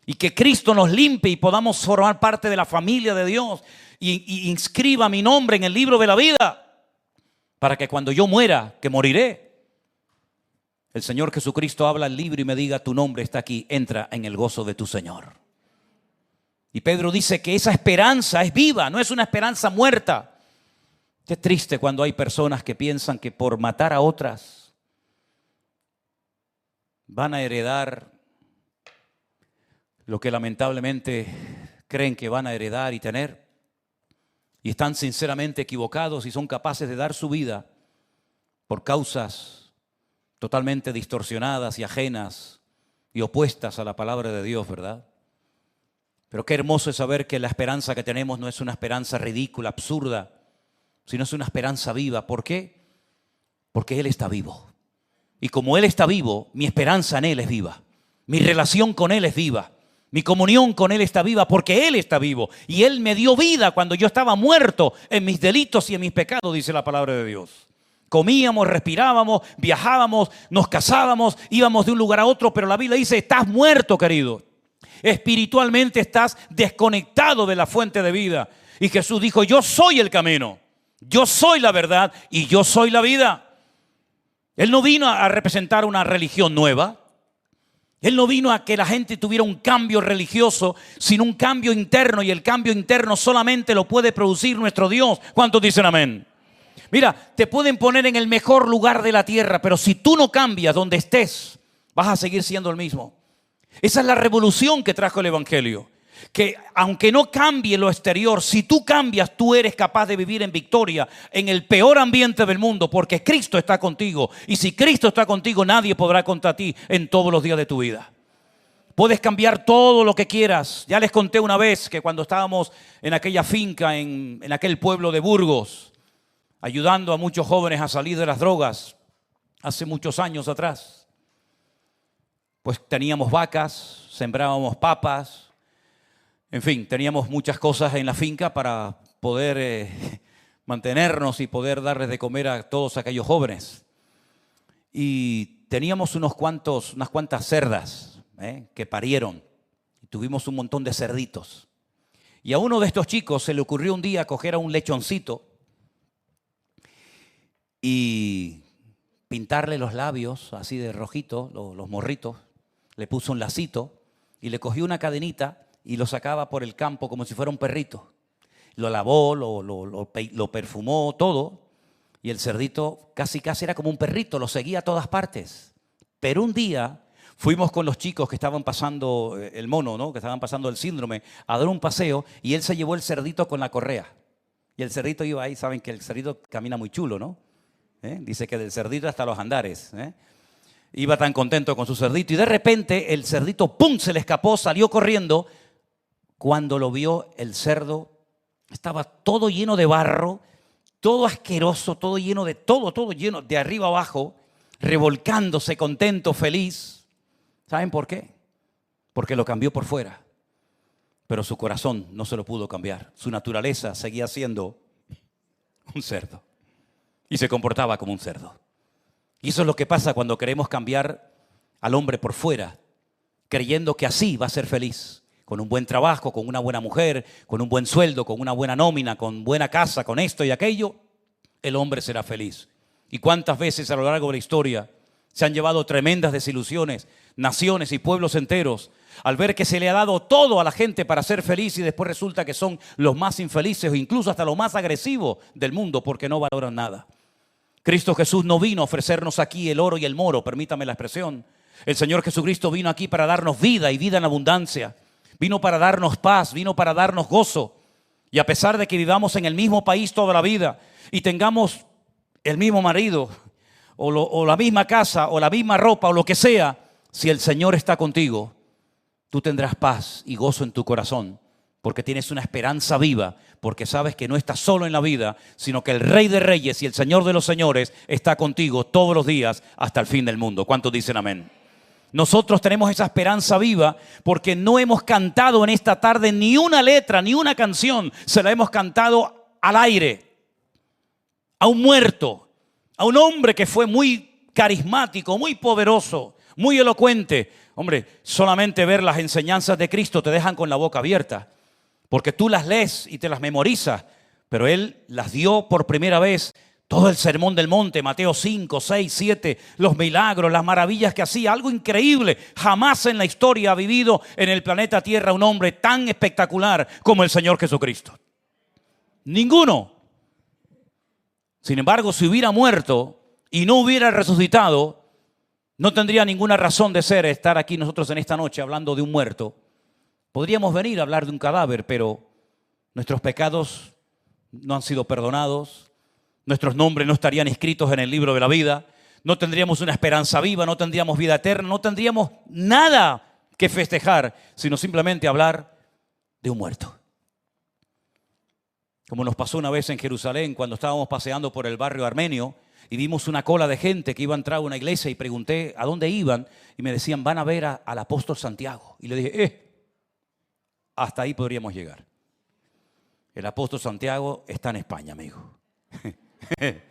Y que Cristo nos limpie y podamos formar parte de la familia de Dios. Y inscriba mi nombre en el libro de la vida. Para que cuando yo muera, que moriré, el Señor Jesucristo habla al libro y me diga: tu nombre está aquí, entra en el gozo de tu Señor. Y Pedro dice que esa esperanza es viva, no es una esperanza muerta. Qué triste cuando hay personas que piensan que por matar a otras van a heredar lo que lamentablemente creen que van a heredar y tener, y están sinceramente equivocados y son capaces de dar su vida por causas totalmente distorsionadas y ajenas y opuestas a la palabra de Dios, ¿verdad? Pero qué hermoso es saber que la esperanza que tenemos no es una esperanza ridícula, absurda, sino es una esperanza viva. ¿Por qué? Porque Él está vivo. Y como Él está vivo, mi esperanza en Él es viva. Mi relación con Él es viva. Mi comunión con Él está viva porque Él está vivo. Y Él me dio vida cuando yo estaba muerto en mis delitos y en mis pecados, dice la palabra de Dios. Comíamos, respirábamos, viajábamos, nos casábamos, íbamos de un lugar a otro, pero la Biblia dice, estás muerto, querido. Espiritualmente estás desconectado de la fuente de vida. Y Jesús dijo, yo soy el camino, yo soy la verdad y yo soy la vida. Él no vino a representar una religión nueva. Él no vino a que la gente tuviera un cambio religioso, sino un cambio interno. Y el cambio interno solamente lo puede producir nuestro Dios. ¿Cuántos dicen amén? Mira, te pueden poner en el mejor lugar de la tierra, pero si tú no cambias donde estés, vas a seguir siendo el mismo. Esa es la revolución que trajo el Evangelio. Que aunque no cambie lo exterior, si tú cambias, tú eres capaz de vivir en victoria en el peor ambiente del mundo, porque Cristo está contigo. Y si Cristo está contigo, nadie podrá contra ti en todos los días de tu vida. Puedes cambiar todo lo que quieras. Ya les conté una vez que cuando estábamos en aquella finca, en aquel pueblo de Burgos, ayudando a muchos jóvenes a salir de las drogas, hace muchos años atrás, pues teníamos vacas, sembrábamos papas, en fin, teníamos muchas cosas en la finca para poder mantenernos y poder darles de comer a todos aquellos jóvenes. Y teníamos unas cuantas cerdas que parieron. Y tuvimos un montón de cerditos. Y a uno de estos chicos se le ocurrió un día coger a un lechoncito y pintarle los labios así de rojito, los morritos. Le puso un lacito y le cogió una cadenita y lo sacaba por el campo como si fuera un perrito. Lo lavó, lo perfumó, todo. Y el cerdito casi era como un perrito, lo seguía a todas partes. Pero un día fuimos con los chicos que estaban pasando el mono, ¿no? Que estaban pasando el síndrome, a dar un paseo y él se llevó el cerdito con la correa. Y el cerdito iba ahí, saben que el cerdito camina muy chulo, ¿no? Dice que del cerdito hasta los andares. Iba tan contento con su cerdito y de repente el cerdito, ¡pum!, se le escapó, salió corriendo. Cuando lo vio, el cerdo estaba todo lleno de barro, todo asqueroso, todo lleno de arriba abajo, revolcándose, contento, feliz. ¿Saben por qué? Porque lo cambió por fuera, pero su corazón no se lo pudo cambiar. Su naturaleza seguía siendo un cerdo y se comportaba como un cerdo. Y eso es lo que pasa cuando queremos cambiar al hombre por fuera, creyendo que así va a ser feliz. Con un buen trabajo, con una buena mujer, con un buen sueldo, con una buena nómina, con buena casa, con esto y aquello, el hombre será feliz. ¿Y cuántas veces a lo largo de la historia se han llevado tremendas desilusiones, naciones y pueblos enteros, al ver que se le ha dado todo a la gente para ser feliz y después resulta que son los más infelices o incluso hasta los más agresivos del mundo porque no valoran nada? Cristo Jesús no vino a ofrecernos aquí el oro y el moro, permítame la expresión. El Señor Jesucristo vino aquí para darnos vida y vida en abundancia. Vino para darnos paz, vino para darnos gozo. Y a pesar de que vivamos en el mismo país toda la vida y tengamos el mismo marido o la misma casa o la misma ropa o lo que sea, si el Señor está contigo, tú tendrás paz y gozo en tu corazón porque tienes una esperanza viva, porque sabes que no estás solo en la vida, sino que el Rey de Reyes y el Señor de los Señores está contigo todos los días hasta el fin del mundo. ¿Cuántos dicen amén? Nosotros tenemos esa esperanza viva porque no hemos cantado en esta tarde ni una letra, ni una canción. Se la hemos cantado al aire, a un muerto, a un hombre que fue muy carismático, muy poderoso, muy elocuente. Hombre, solamente ver las enseñanzas de Cristo te dejan con la boca abierta, porque tú las lees y te las memorizas, pero Él las dio por primera vez. Todo el sermón del monte, Mateo 5, 6, 7, los milagros, las maravillas que hacía, algo increíble. Jamás en la historia ha vivido en el planeta Tierra un hombre tan espectacular como el Señor Jesucristo. Ninguno. Sin embargo, si hubiera muerto y no hubiera resucitado, no tendría ninguna razón de ser estar aquí nosotros en esta noche hablando de un muerto Podríamos venir a hablar de un cadáver, pero nuestros pecados no han sido perdonados, nuestros nombres no estarían escritos en el libro de la vida, no tendríamos una esperanza viva, no tendríamos vida eterna, no tendríamos nada que festejar, sino simplemente hablar de un muerto. Como nos pasó una vez en Jerusalén cuando estábamos paseando por el barrio armenio y vimos una cola de gente que iba a entrar a una iglesia y pregunté a dónde iban y me decían, van a ver al apóstol Santiago. Y le dije, hasta ahí podríamos llegar. El apóstol Santiago está en España, amigo. Me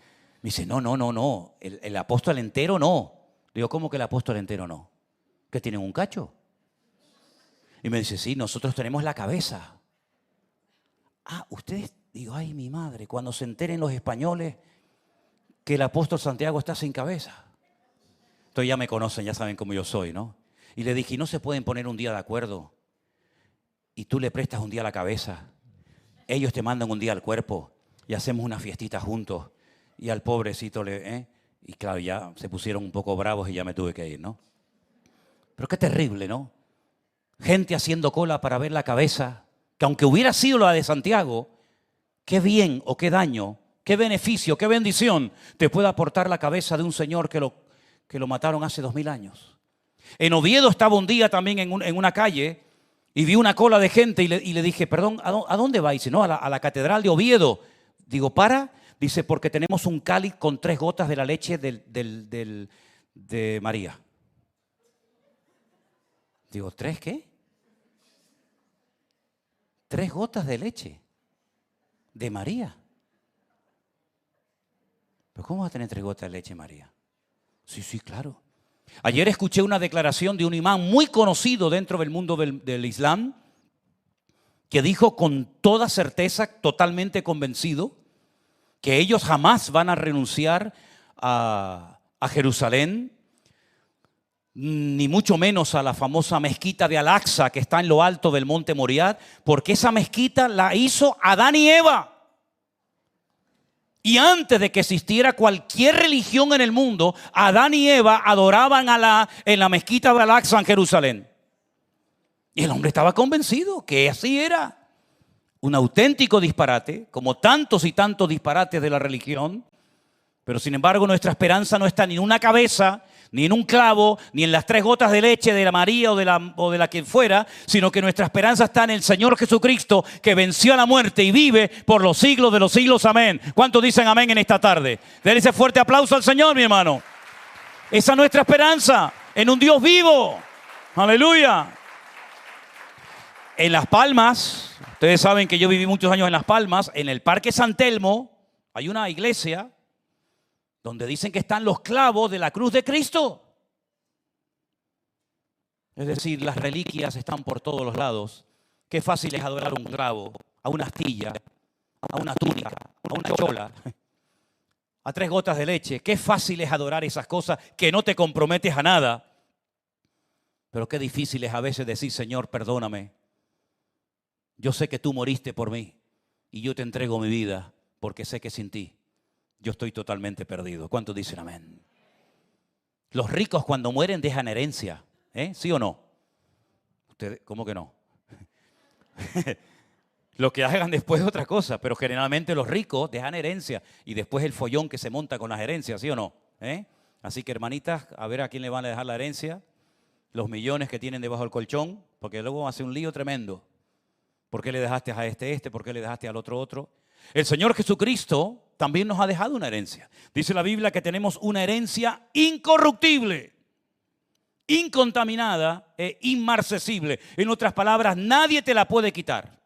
dice, no, el apóstol entero no. Le digo, ¿cómo que el apóstol entero no? ¿Que tienen un cacho? Y me dice, sí, nosotros tenemos la cabeza. Ah, ustedes, digo, ay, mi madre, cuando se enteren los españoles que el apóstol Santiago está sin cabeza. Entonces ya me conocen, ya saben cómo yo soy, ¿no? Y le dije, ¿y no se pueden poner un día de acuerdo? Y tú le prestas un día la cabeza, ellos te mandan un día al cuerpo y hacemos una fiestita juntos. Y al pobrecito y claro, ya se pusieron un poco bravos y ya me tuve que ir, ¿no? Pero qué terrible, ¿no? Gente haciendo cola para ver la cabeza, que aunque hubiera sido la de Santiago, qué bien o qué daño, qué beneficio, qué bendición te puede aportar la cabeza de un señor que lo mataron hace 2000 años. En Oviedo estaba un día también en una calle y vi una cola de gente y le dije, perdón, ¿a dónde va? Y dice, no, a la catedral de Oviedo. Digo, dice, porque tenemos un cáliz con 3 gotas de la leche de María. Digo, ¿3 qué? 3 gotas de leche de María. ¿Pero cómo va a tener 3 gotas de leche María? Sí, claro. Ayer escuché una declaración de un imán muy conocido dentro del mundo del Islam que dijo con toda certeza, totalmente convencido, que ellos jamás van a renunciar a Jerusalén, ni mucho menos a la famosa mezquita de Al-Aqsa que está en lo alto del monte Moriah, porque esa mezquita la hizo Adán y Eva. Y antes de que existiera cualquier religión en el mundo, Adán y Eva adoraban a Alá en la mezquita de Al-Aqsa en Jerusalén. Y el hombre estaba convencido que así era. Un auténtico disparate, como tantos y tantos disparates de la religión. Pero sin embargo nuestra esperanza no está ni en una cabeza, ni en un clavo, ni en las 3 gotas de leche de la María o de la que fuera, sino que nuestra esperanza está en el Señor Jesucristo, que venció a la muerte y vive por los siglos de los siglos. Amén. ¿Cuántos dicen amén en esta tarde? Denle ese fuerte aplauso al Señor, mi hermano. Esa es nuestra esperanza, en un Dios vivo. Aleluya. En Las Palmas, ustedes saben que yo viví muchos años en Las Palmas, en el Parque San Telmo, hay una iglesia donde dicen que están los clavos de la cruz de Cristo. Es decir, las reliquias están por todos los lados. Qué fácil es adorar un clavo, a una astilla, a una túnica, a una chola, a 3 gotas de leche. Qué fácil es adorar esas cosas que no te comprometes a nada. Pero qué difícil es a veces decir, Señor, perdóname. Yo sé que tú moriste por mí y yo te entrego mi vida porque sé que sin ti yo estoy totalmente perdido. ¿Cuántos dicen amén? Los ricos cuando mueren dejan herencia. ¿Sí o no? ¿Ustedes, cómo que no? Lo que hagan después es otra cosa, pero generalmente los ricos dejan herencia y después el follón que se monta con las herencias, ¿sí o no? Así que hermanitas, a ver a quién le van a dejar la herencia, los millones que tienen debajo del colchón, porque luego va a ser un lío tremendo. ¿Por qué le dejaste a este? ¿Por qué le dejaste al otro? El Señor Jesucristo también nos ha dejado una herencia. Dice la Biblia que tenemos una herencia incorruptible, incontaminada e inmarcesible. En otras palabras, nadie te la puede quitar.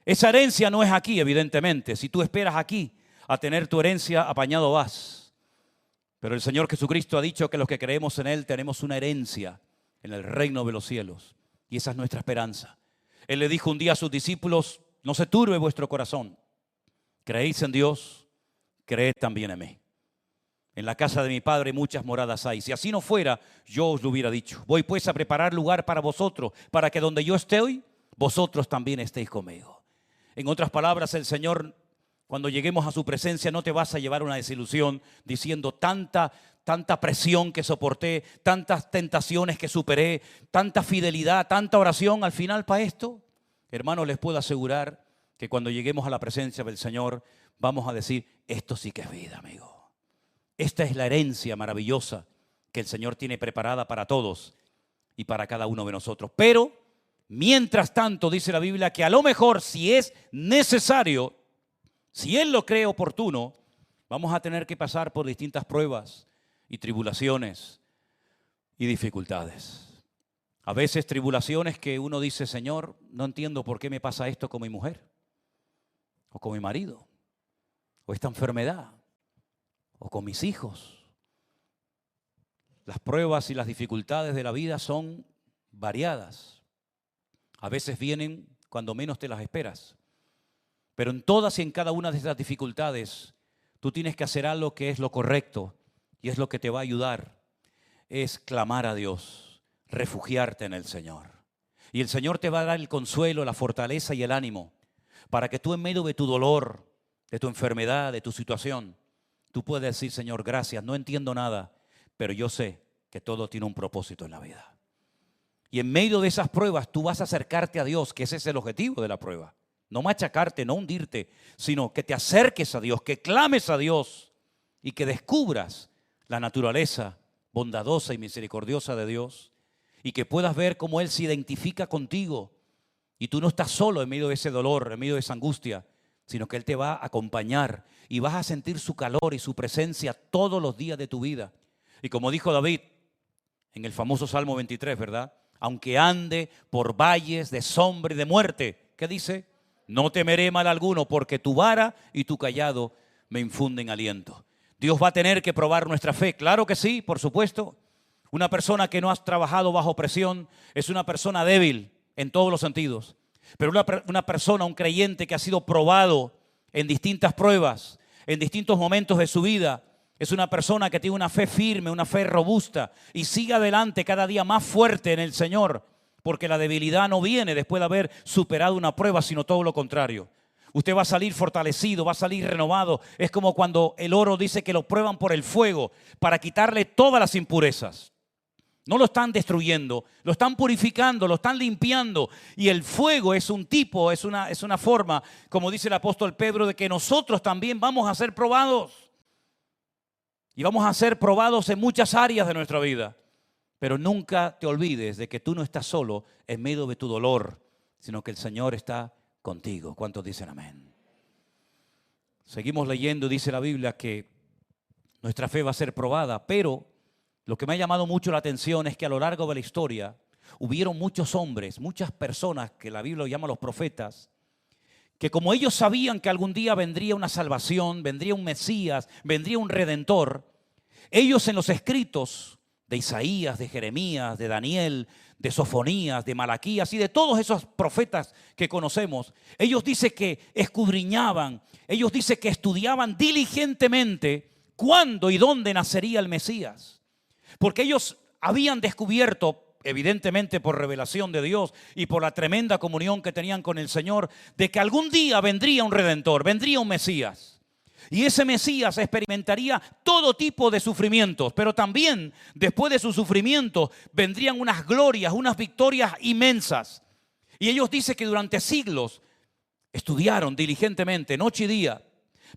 Esa herencia no es aquí, evidentemente. Si tú esperas aquí a tener tu herencia, apañado vas. Pero el Señor Jesucristo ha dicho que los que creemos en Él tenemos una herencia en el reino de los cielos. Y esa es nuestra esperanza. Él le dijo un día a sus discípulos, no se turbe vuestro corazón. Creéis en Dios, creed también en mí. En la casa de mi Padre muchas moradas hay. Si así no fuera, yo os lo hubiera dicho. Voy pues a preparar lugar para vosotros, para que donde yo esté hoy, vosotros también estéis conmigo. En otras palabras, el Señor, cuando lleguemos a su presencia, no te vas a llevar una desilusión diciendo tanta tanta presión que soporté, tantas tentaciones que superé, tanta fidelidad, tanta oración al final para esto. Hermanos, les puedo asegurar que cuando lleguemos a la presencia del Señor vamos a decir, esto sí que es vida, amigo. Esta es la herencia maravillosa que el Señor tiene preparada para todos y para cada uno de nosotros. Pero, mientras tanto, dice la Biblia que a lo mejor, si es necesario, si Él lo cree oportuno, vamos a tener que pasar por distintas pruebas y tribulaciones y dificultades. A veces tribulaciones que uno dice, Señor, no entiendo por qué me pasa esto con mi mujer, o con mi marido, o esta enfermedad, o con mis hijos. Las pruebas y las dificultades de la vida son variadas. A veces vienen cuando menos te las esperas. Pero en todas y en cada una de estas dificultades, tú tienes que hacer algo que es lo correcto y es lo que te va a ayudar. Es clamar a Dios, refugiarte en el Señor. Y el Señor te va a dar el consuelo, la fortaleza y el ánimo para que tú en medio de tu dolor, de tu enfermedad, de tu situación, tú puedes decir, Señor, gracias, no entiendo nada, pero yo sé que todo tiene un propósito en la vida. Y en medio de esas pruebas tú vas a acercarte a Dios, que ese es el objetivo de la prueba. No machacarte, no hundirte, sino que te acerques a Dios, que clames a Dios y que descubras la naturaleza bondadosa y misericordiosa de Dios y que puedas ver cómo Él se identifica contigo y tú no estás solo en medio de ese dolor, en medio de esa angustia, sino que Él te va a acompañar y vas a sentir su calor y su presencia todos los días de tu vida. Y como dijo David en el famoso Salmo 23, ¿verdad? Aunque ande por valles de sombra y de muerte, ¿qué dice? No temeré mal alguno, porque tu vara y tu cayado me infunden aliento. Dios va a tener que probar nuestra fe. Claro que sí, por supuesto. Una persona que no ha trabajado bajo presión es una persona débil en todos los sentidos. Pero una persona, un creyente que ha sido probado en distintas pruebas, en distintos momentos de su vida, es una persona que tiene una fe firme, una fe robusta y sigue adelante cada día más fuerte en el Señor. Porque la debilidad no viene después de haber superado una prueba, sino todo lo contrario. Usted va a salir fortalecido, va a salir renovado. Es como cuando el oro dice que lo prueban por el fuego para quitarle todas las impurezas. No lo están destruyendo, lo están purificando, lo están limpiando. Y el fuego es un tipo, es una forma, como dice el apóstol Pedro, de que nosotros también vamos a ser probados. Y vamos a ser probados en muchas áreas de nuestra vida. Pero nunca te olvides de que tú no estás solo en medio de tu dolor, sino que el Señor está contigo. ¿Cuántos dicen amén? Seguimos leyendo, dice la Biblia, que nuestra fe va a ser probada, pero lo que me ha llamado mucho la atención es que a lo largo de la historia hubieron muchos hombres, muchas personas que la Biblia llama los profetas, que como ellos sabían que algún día vendría una salvación, vendría un Mesías, vendría un Redentor, ellos en los escritos de Isaías, de Jeremías, de Daniel, de Sofonías, de Malaquías y de todos esos profetas que conocemos, ellos dicen que escudriñaban, ellos dicen que estudiaban diligentemente cuándo y dónde nacería el Mesías. Porque ellos habían descubierto, evidentemente por revelación de Dios y por la tremenda comunión que tenían con el Señor, de que algún día vendría un Redentor, vendría un Mesías. Y ese Mesías experimentaría todo tipo de sufrimientos, pero también después de sus sufrimientos vendrían unas glorias, unas victorias inmensas. Y ellos dicen que durante siglos estudiaron diligentemente, noche y día,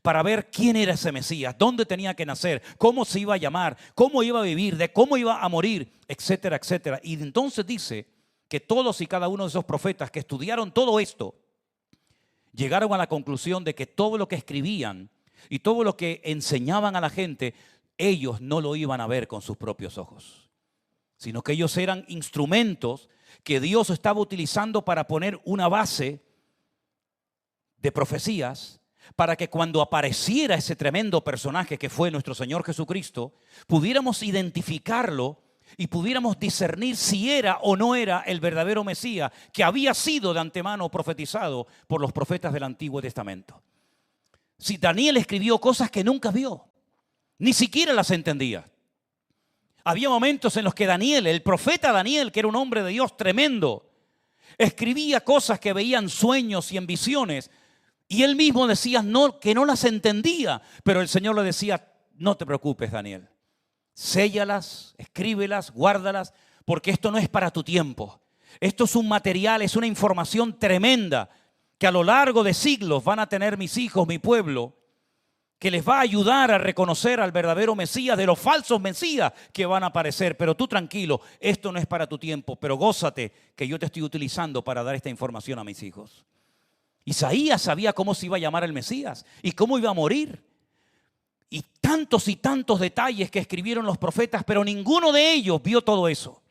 para ver quién era ese Mesías, dónde tenía que nacer, cómo se iba a llamar, cómo iba a vivir, de cómo iba a morir, etcétera, etcétera. Y entonces dice que todos y cada uno de esos profetas que estudiaron todo esto, llegaron a la conclusión de que todo lo que escribían y todo lo que enseñaban a la gente, ellos no lo iban a ver con sus propios ojos, sino que ellos eran instrumentos que Dios estaba utilizando para poner una base de profecías para que cuando apareciera ese tremendo personaje que fue nuestro Señor Jesucristo, pudiéramos identificarlo y pudiéramos discernir si era o no era el verdadero Mesías que había sido de antemano profetizado por los profetas del Antiguo Testamento. Si Daniel escribió cosas que nunca vio, ni siquiera las entendía. Había momentos en los que Daniel, el profeta Daniel, que era un hombre de Dios tremendo, escribía cosas que veía en sueños y en visiones, y él mismo decía que no las entendía, pero el Señor le decía, no te preocupes, Daniel, Séllalas, escríbelas, guárdalas, porque esto no es para tu tiempo. Esto es un material, es una información tremenda que a lo largo de siglos van a tener mis hijos, mi pueblo, que les va a ayudar a reconocer al verdadero Mesías de los falsos Mesías que van a aparecer. Pero tú tranquilo, esto no es para tu tiempo, pero gózate que yo te estoy utilizando para dar esta información a mis hijos. Isaías sabía cómo se iba a llamar el Mesías y cómo iba a morir. Y tantos detalles que escribieron los profetas, pero ninguno de ellos vio todo eso.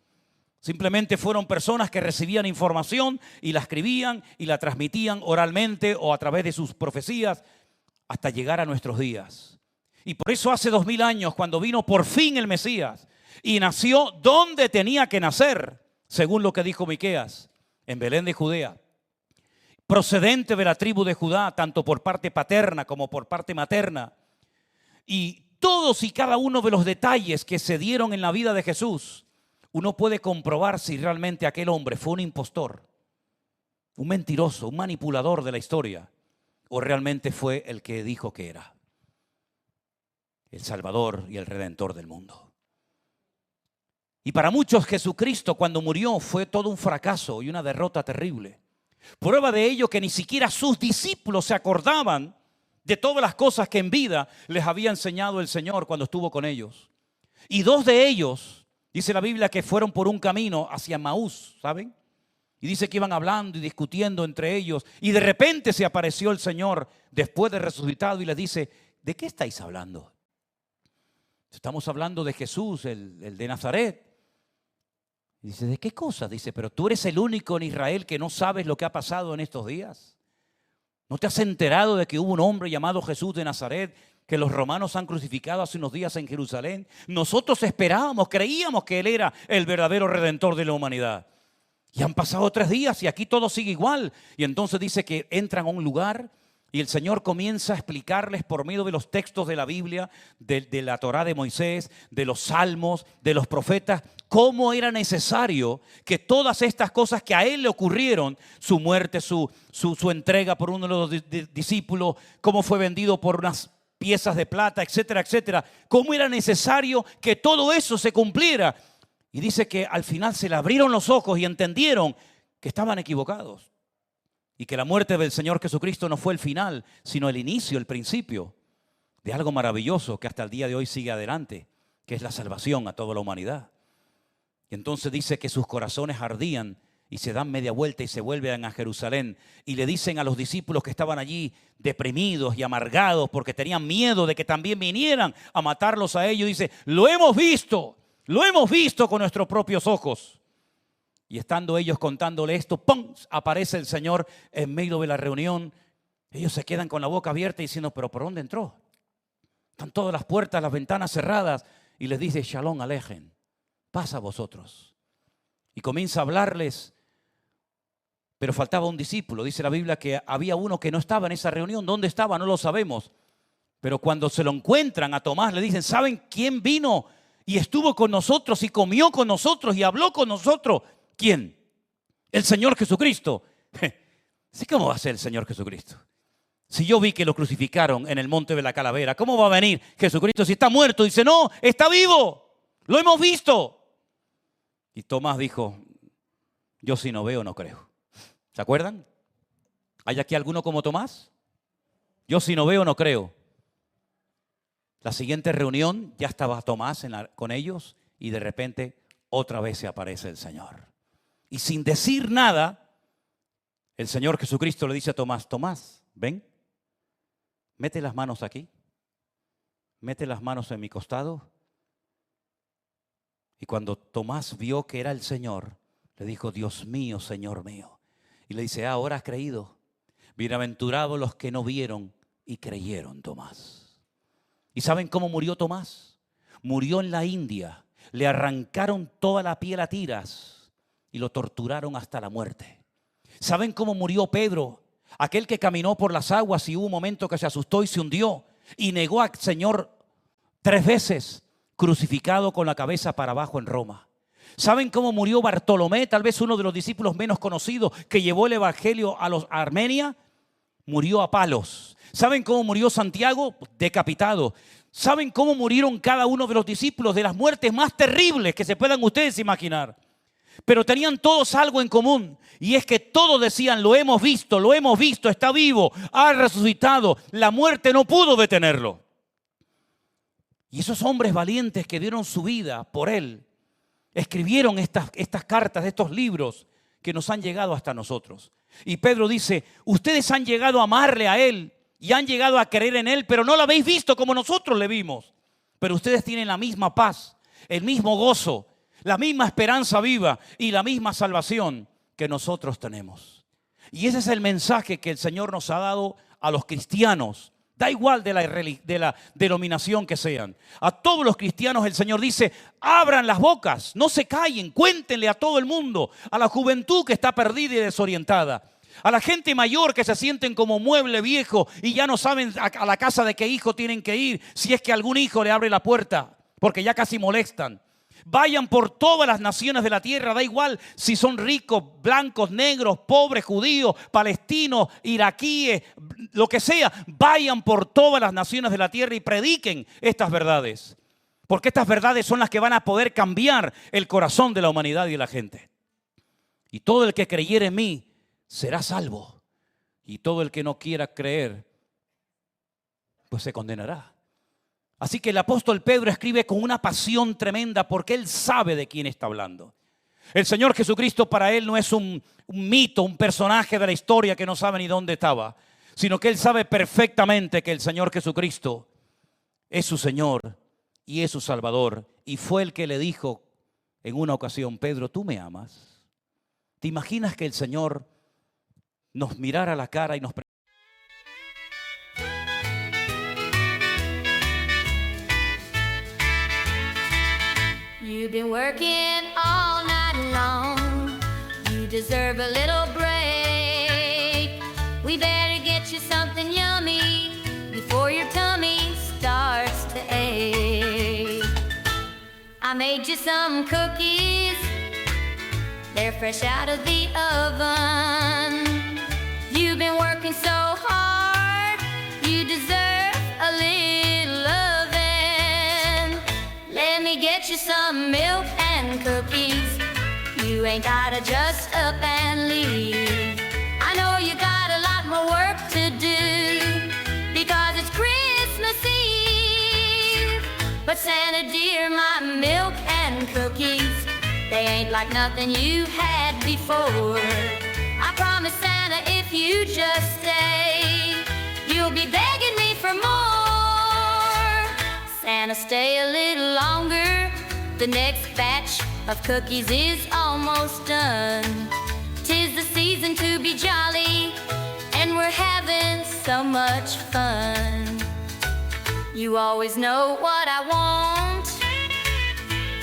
Simplemente fueron personas que recibían información y la escribían y la transmitían oralmente o a través de sus profecías hasta llegar a nuestros días. Y por eso hace 2000 años, cuando vino por fin el Mesías y nació donde tenía que nacer, según lo que dijo Miqueas, en Belén de Judea, procedente de la tribu de Judá, tanto por parte paterna como por parte materna. Y todos y cada uno de los detalles que se dieron en la vida de Jesús, uno puede comprobar si realmente aquel hombre fue un impostor, un mentiroso, un manipulador de la historia, o realmente fue el que dijo que era el Salvador y el Redentor del mundo. Y para muchos Jesucristo cuando murió fue todo un fracaso y una derrota terrible. Prueba de ello que ni siquiera sus discípulos se acordaban de todas las cosas que en vida les había enseñado el Señor cuando estuvo con ellos. Y 2 de ellos, dice la Biblia, que fueron por un camino hacia Maús, ¿saben? Y dice que iban hablando y discutiendo entre ellos. Y de repente se apareció el Señor después de resucitado y les dice, ¿de qué estáis hablando? Estamos hablando de Jesús, el de Nazaret. Y dice, ¿de qué cosa? Dice, pero tú eres el único en Israel que no sabes lo que ha pasado en estos días. ¿No te has enterado de que hubo un hombre llamado Jesús de Nazaret que los romanos han crucificado hace unos días en Jerusalén? Nosotros esperábamos, creíamos que Él era el verdadero Redentor de la humanidad. Y han pasado 3 días y aquí todo sigue igual. Y entonces dice que entran a un lugar y el Señor comienza a explicarles por medio de los textos de la Biblia, de la Torá de Moisés, de los salmos, de los profetas, cómo era necesario que todas estas cosas que a él le ocurrieron, su muerte, su entrega por uno de los discípulos, cómo fue vendido por unas piezas de plata, etcétera, etcétera, cómo era necesario que todo eso se cumpliera. Y dice que al final se le abrieron los ojos y entendieron que estaban equivocados. Y que la muerte del Señor Jesucristo no fue el final, sino el inicio, el principio de algo maravilloso que hasta el día de hoy sigue adelante, que es la salvación a toda la humanidad. Y entonces dice que sus corazones ardían y se dan media vuelta y se vuelven a Jerusalén. Y le dicen a los discípulos que estaban allí deprimidos y amargados porque tenían miedo de que también vinieran a matarlos a ellos. Dice, lo hemos visto con nuestros propios ojos. Y estando ellos contándole esto, ¡pum!, aparece el Señor en medio de la reunión. Ellos se quedan con la boca abierta diciendo, ¿pero por dónde entró? Están todas las puertas, las ventanas cerradas. Y les dice, Shalom Alejem, pasa a vosotros. Y comienza a hablarles, pero faltaba un discípulo. Dice la Biblia que había uno que no estaba en esa reunión. ¿Dónde estaba? No lo sabemos. Pero cuando se lo encuentran a Tomás, le dicen, ¿saben quién vino y estuvo con nosotros y comió con nosotros y habló con nosotros? ¿Quién? El Señor Jesucristo. ¿Sí, cómo va a ser el Señor Jesucristo? Si yo vi que lo crucificaron en el monte de la calavera, ¿cómo va a venir Jesucristo si está muerto? Dice, no, está vivo. Lo hemos visto. Y Tomás dijo, yo si no veo no creo. ¿Se acuerdan? ¿Hay aquí alguno como Tomás? Yo si no veo no creo. La siguiente reunión ya estaba Tomás con ellos y de repente otra vez se aparece el Señor. Y sin decir nada, el Señor Jesucristo le dice a Tomás, Tomás, ven, mete las manos aquí, mete las manos en mi costado. Y cuando Tomás vio que era el Señor, le dijo, Dios mío, Señor mío. Y le dice, ahora has creído. Bienaventurados los que no vieron y creyeron, Tomás. ¿Y saben cómo murió Tomás? Murió en la India. Le arrancaron toda la piel a tiras y lo torturaron hasta la muerte. ¿Saben cómo murió Pedro? Aquel que caminó por las aguas y hubo un momento que se asustó y se hundió y negó al Señor 3 veces, crucificado con la cabeza para abajo en Roma. ¿Saben cómo murió Bartolomé? Tal vez uno de los discípulos menos conocidos que llevó el evangelio a Armenia. Murió a palos. ¿Saben cómo murió Santiago? Decapitado. ¿Saben cómo murieron cada uno de los discípulos? De las muertes más terribles que se puedan ustedes imaginar. Pero tenían todos algo en común. Y es que todos decían, lo hemos visto, está vivo, ha resucitado. La muerte no pudo detenerlo. Y esos hombres valientes que dieron su vida por él, escribieron estas cartas, estos libros que nos han llegado hasta nosotros. Y Pedro dice, ustedes han llegado a amarle a él y han llegado a creer en él, pero no lo habéis visto como nosotros le vimos. Pero ustedes tienen la misma paz, el mismo gozo, la misma esperanza viva y la misma salvación que nosotros tenemos. Y ese es el mensaje que el Señor nos ha dado a los cristianos. Da igual de la denominación que sean. A todos los cristianos el Señor dice, abran las bocas, no se callen, cuéntenle a todo el mundo, a la juventud que está perdida y desorientada, a la gente mayor que se sienten como mueble viejo y ya no saben a la casa de qué hijo tienen que ir, si es que algún hijo le abre la puerta, porque ya casi molestan. Vayan por todas las naciones de la tierra, da igual si son ricos, blancos, negros, pobres, judíos, palestinos, iraquíes, lo que sea. Vayan por todas las naciones de la tierra y prediquen estas verdades. Porque estas verdades son las que van a poder cambiar el corazón de la humanidad y de la gente. Y todo el que creyere en mí será salvo. Y todo el que no quiera creer, pues se condenará. Así que el apóstol Pedro escribe con una pasión tremenda porque él sabe de quién está hablando. El Señor Jesucristo para él no es un mito, un personaje de la historia que no sabe ni dónde estaba, sino que él sabe perfectamente que el Señor Jesucristo es su Señor y es su Salvador. Y fue el que le dijo en una ocasión, Pedro, ¿tú me amas? ¿Te imaginas que el Señor nos mirara a la cara y nos preguntara? You've been working all night long. You deserve a little break. We better get you something yummy before your tummy starts to ache. I made you some cookies. They're fresh out of the oven. You've been working so hard. You deserve a little loving. Let me get you some milk and cookies. You ain't gotta just up and leave. I know you got a lot more work to do because it's Christmas Eve. But Santa dear, my milk and cookies, they ain't like nothing you had before. I promise Santa if you just stay, you'll be begging me for more. Santa, stay a little longer. The next batch of cookies is almost done. 'Tis the season to be jolly, and we're having so much fun. You always know what I want.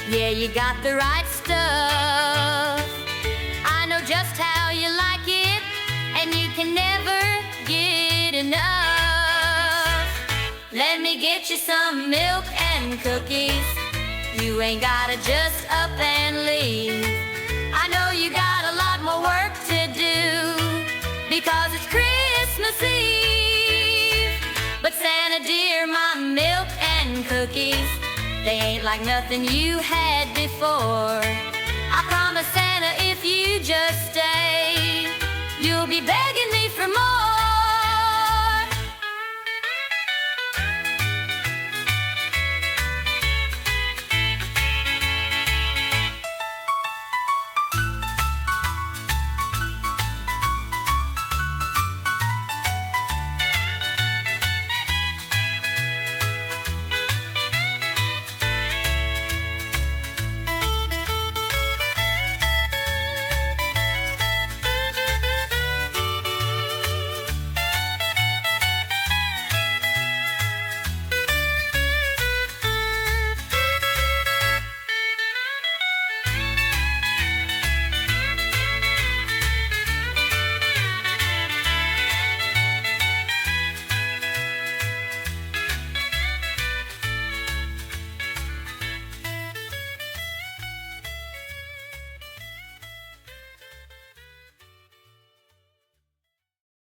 Yeah, you got the right stuff. I know just how you like it, and you can never get enough. Let me get you some milk and cookies. You ain't gotta just up and leave. I know you got a lot more work to do because it's Christmas Eve. But Santa dear, my milk and cookies, they ain't like nothing you had before. I promise Santa if you just stay, you'll be begging me for more.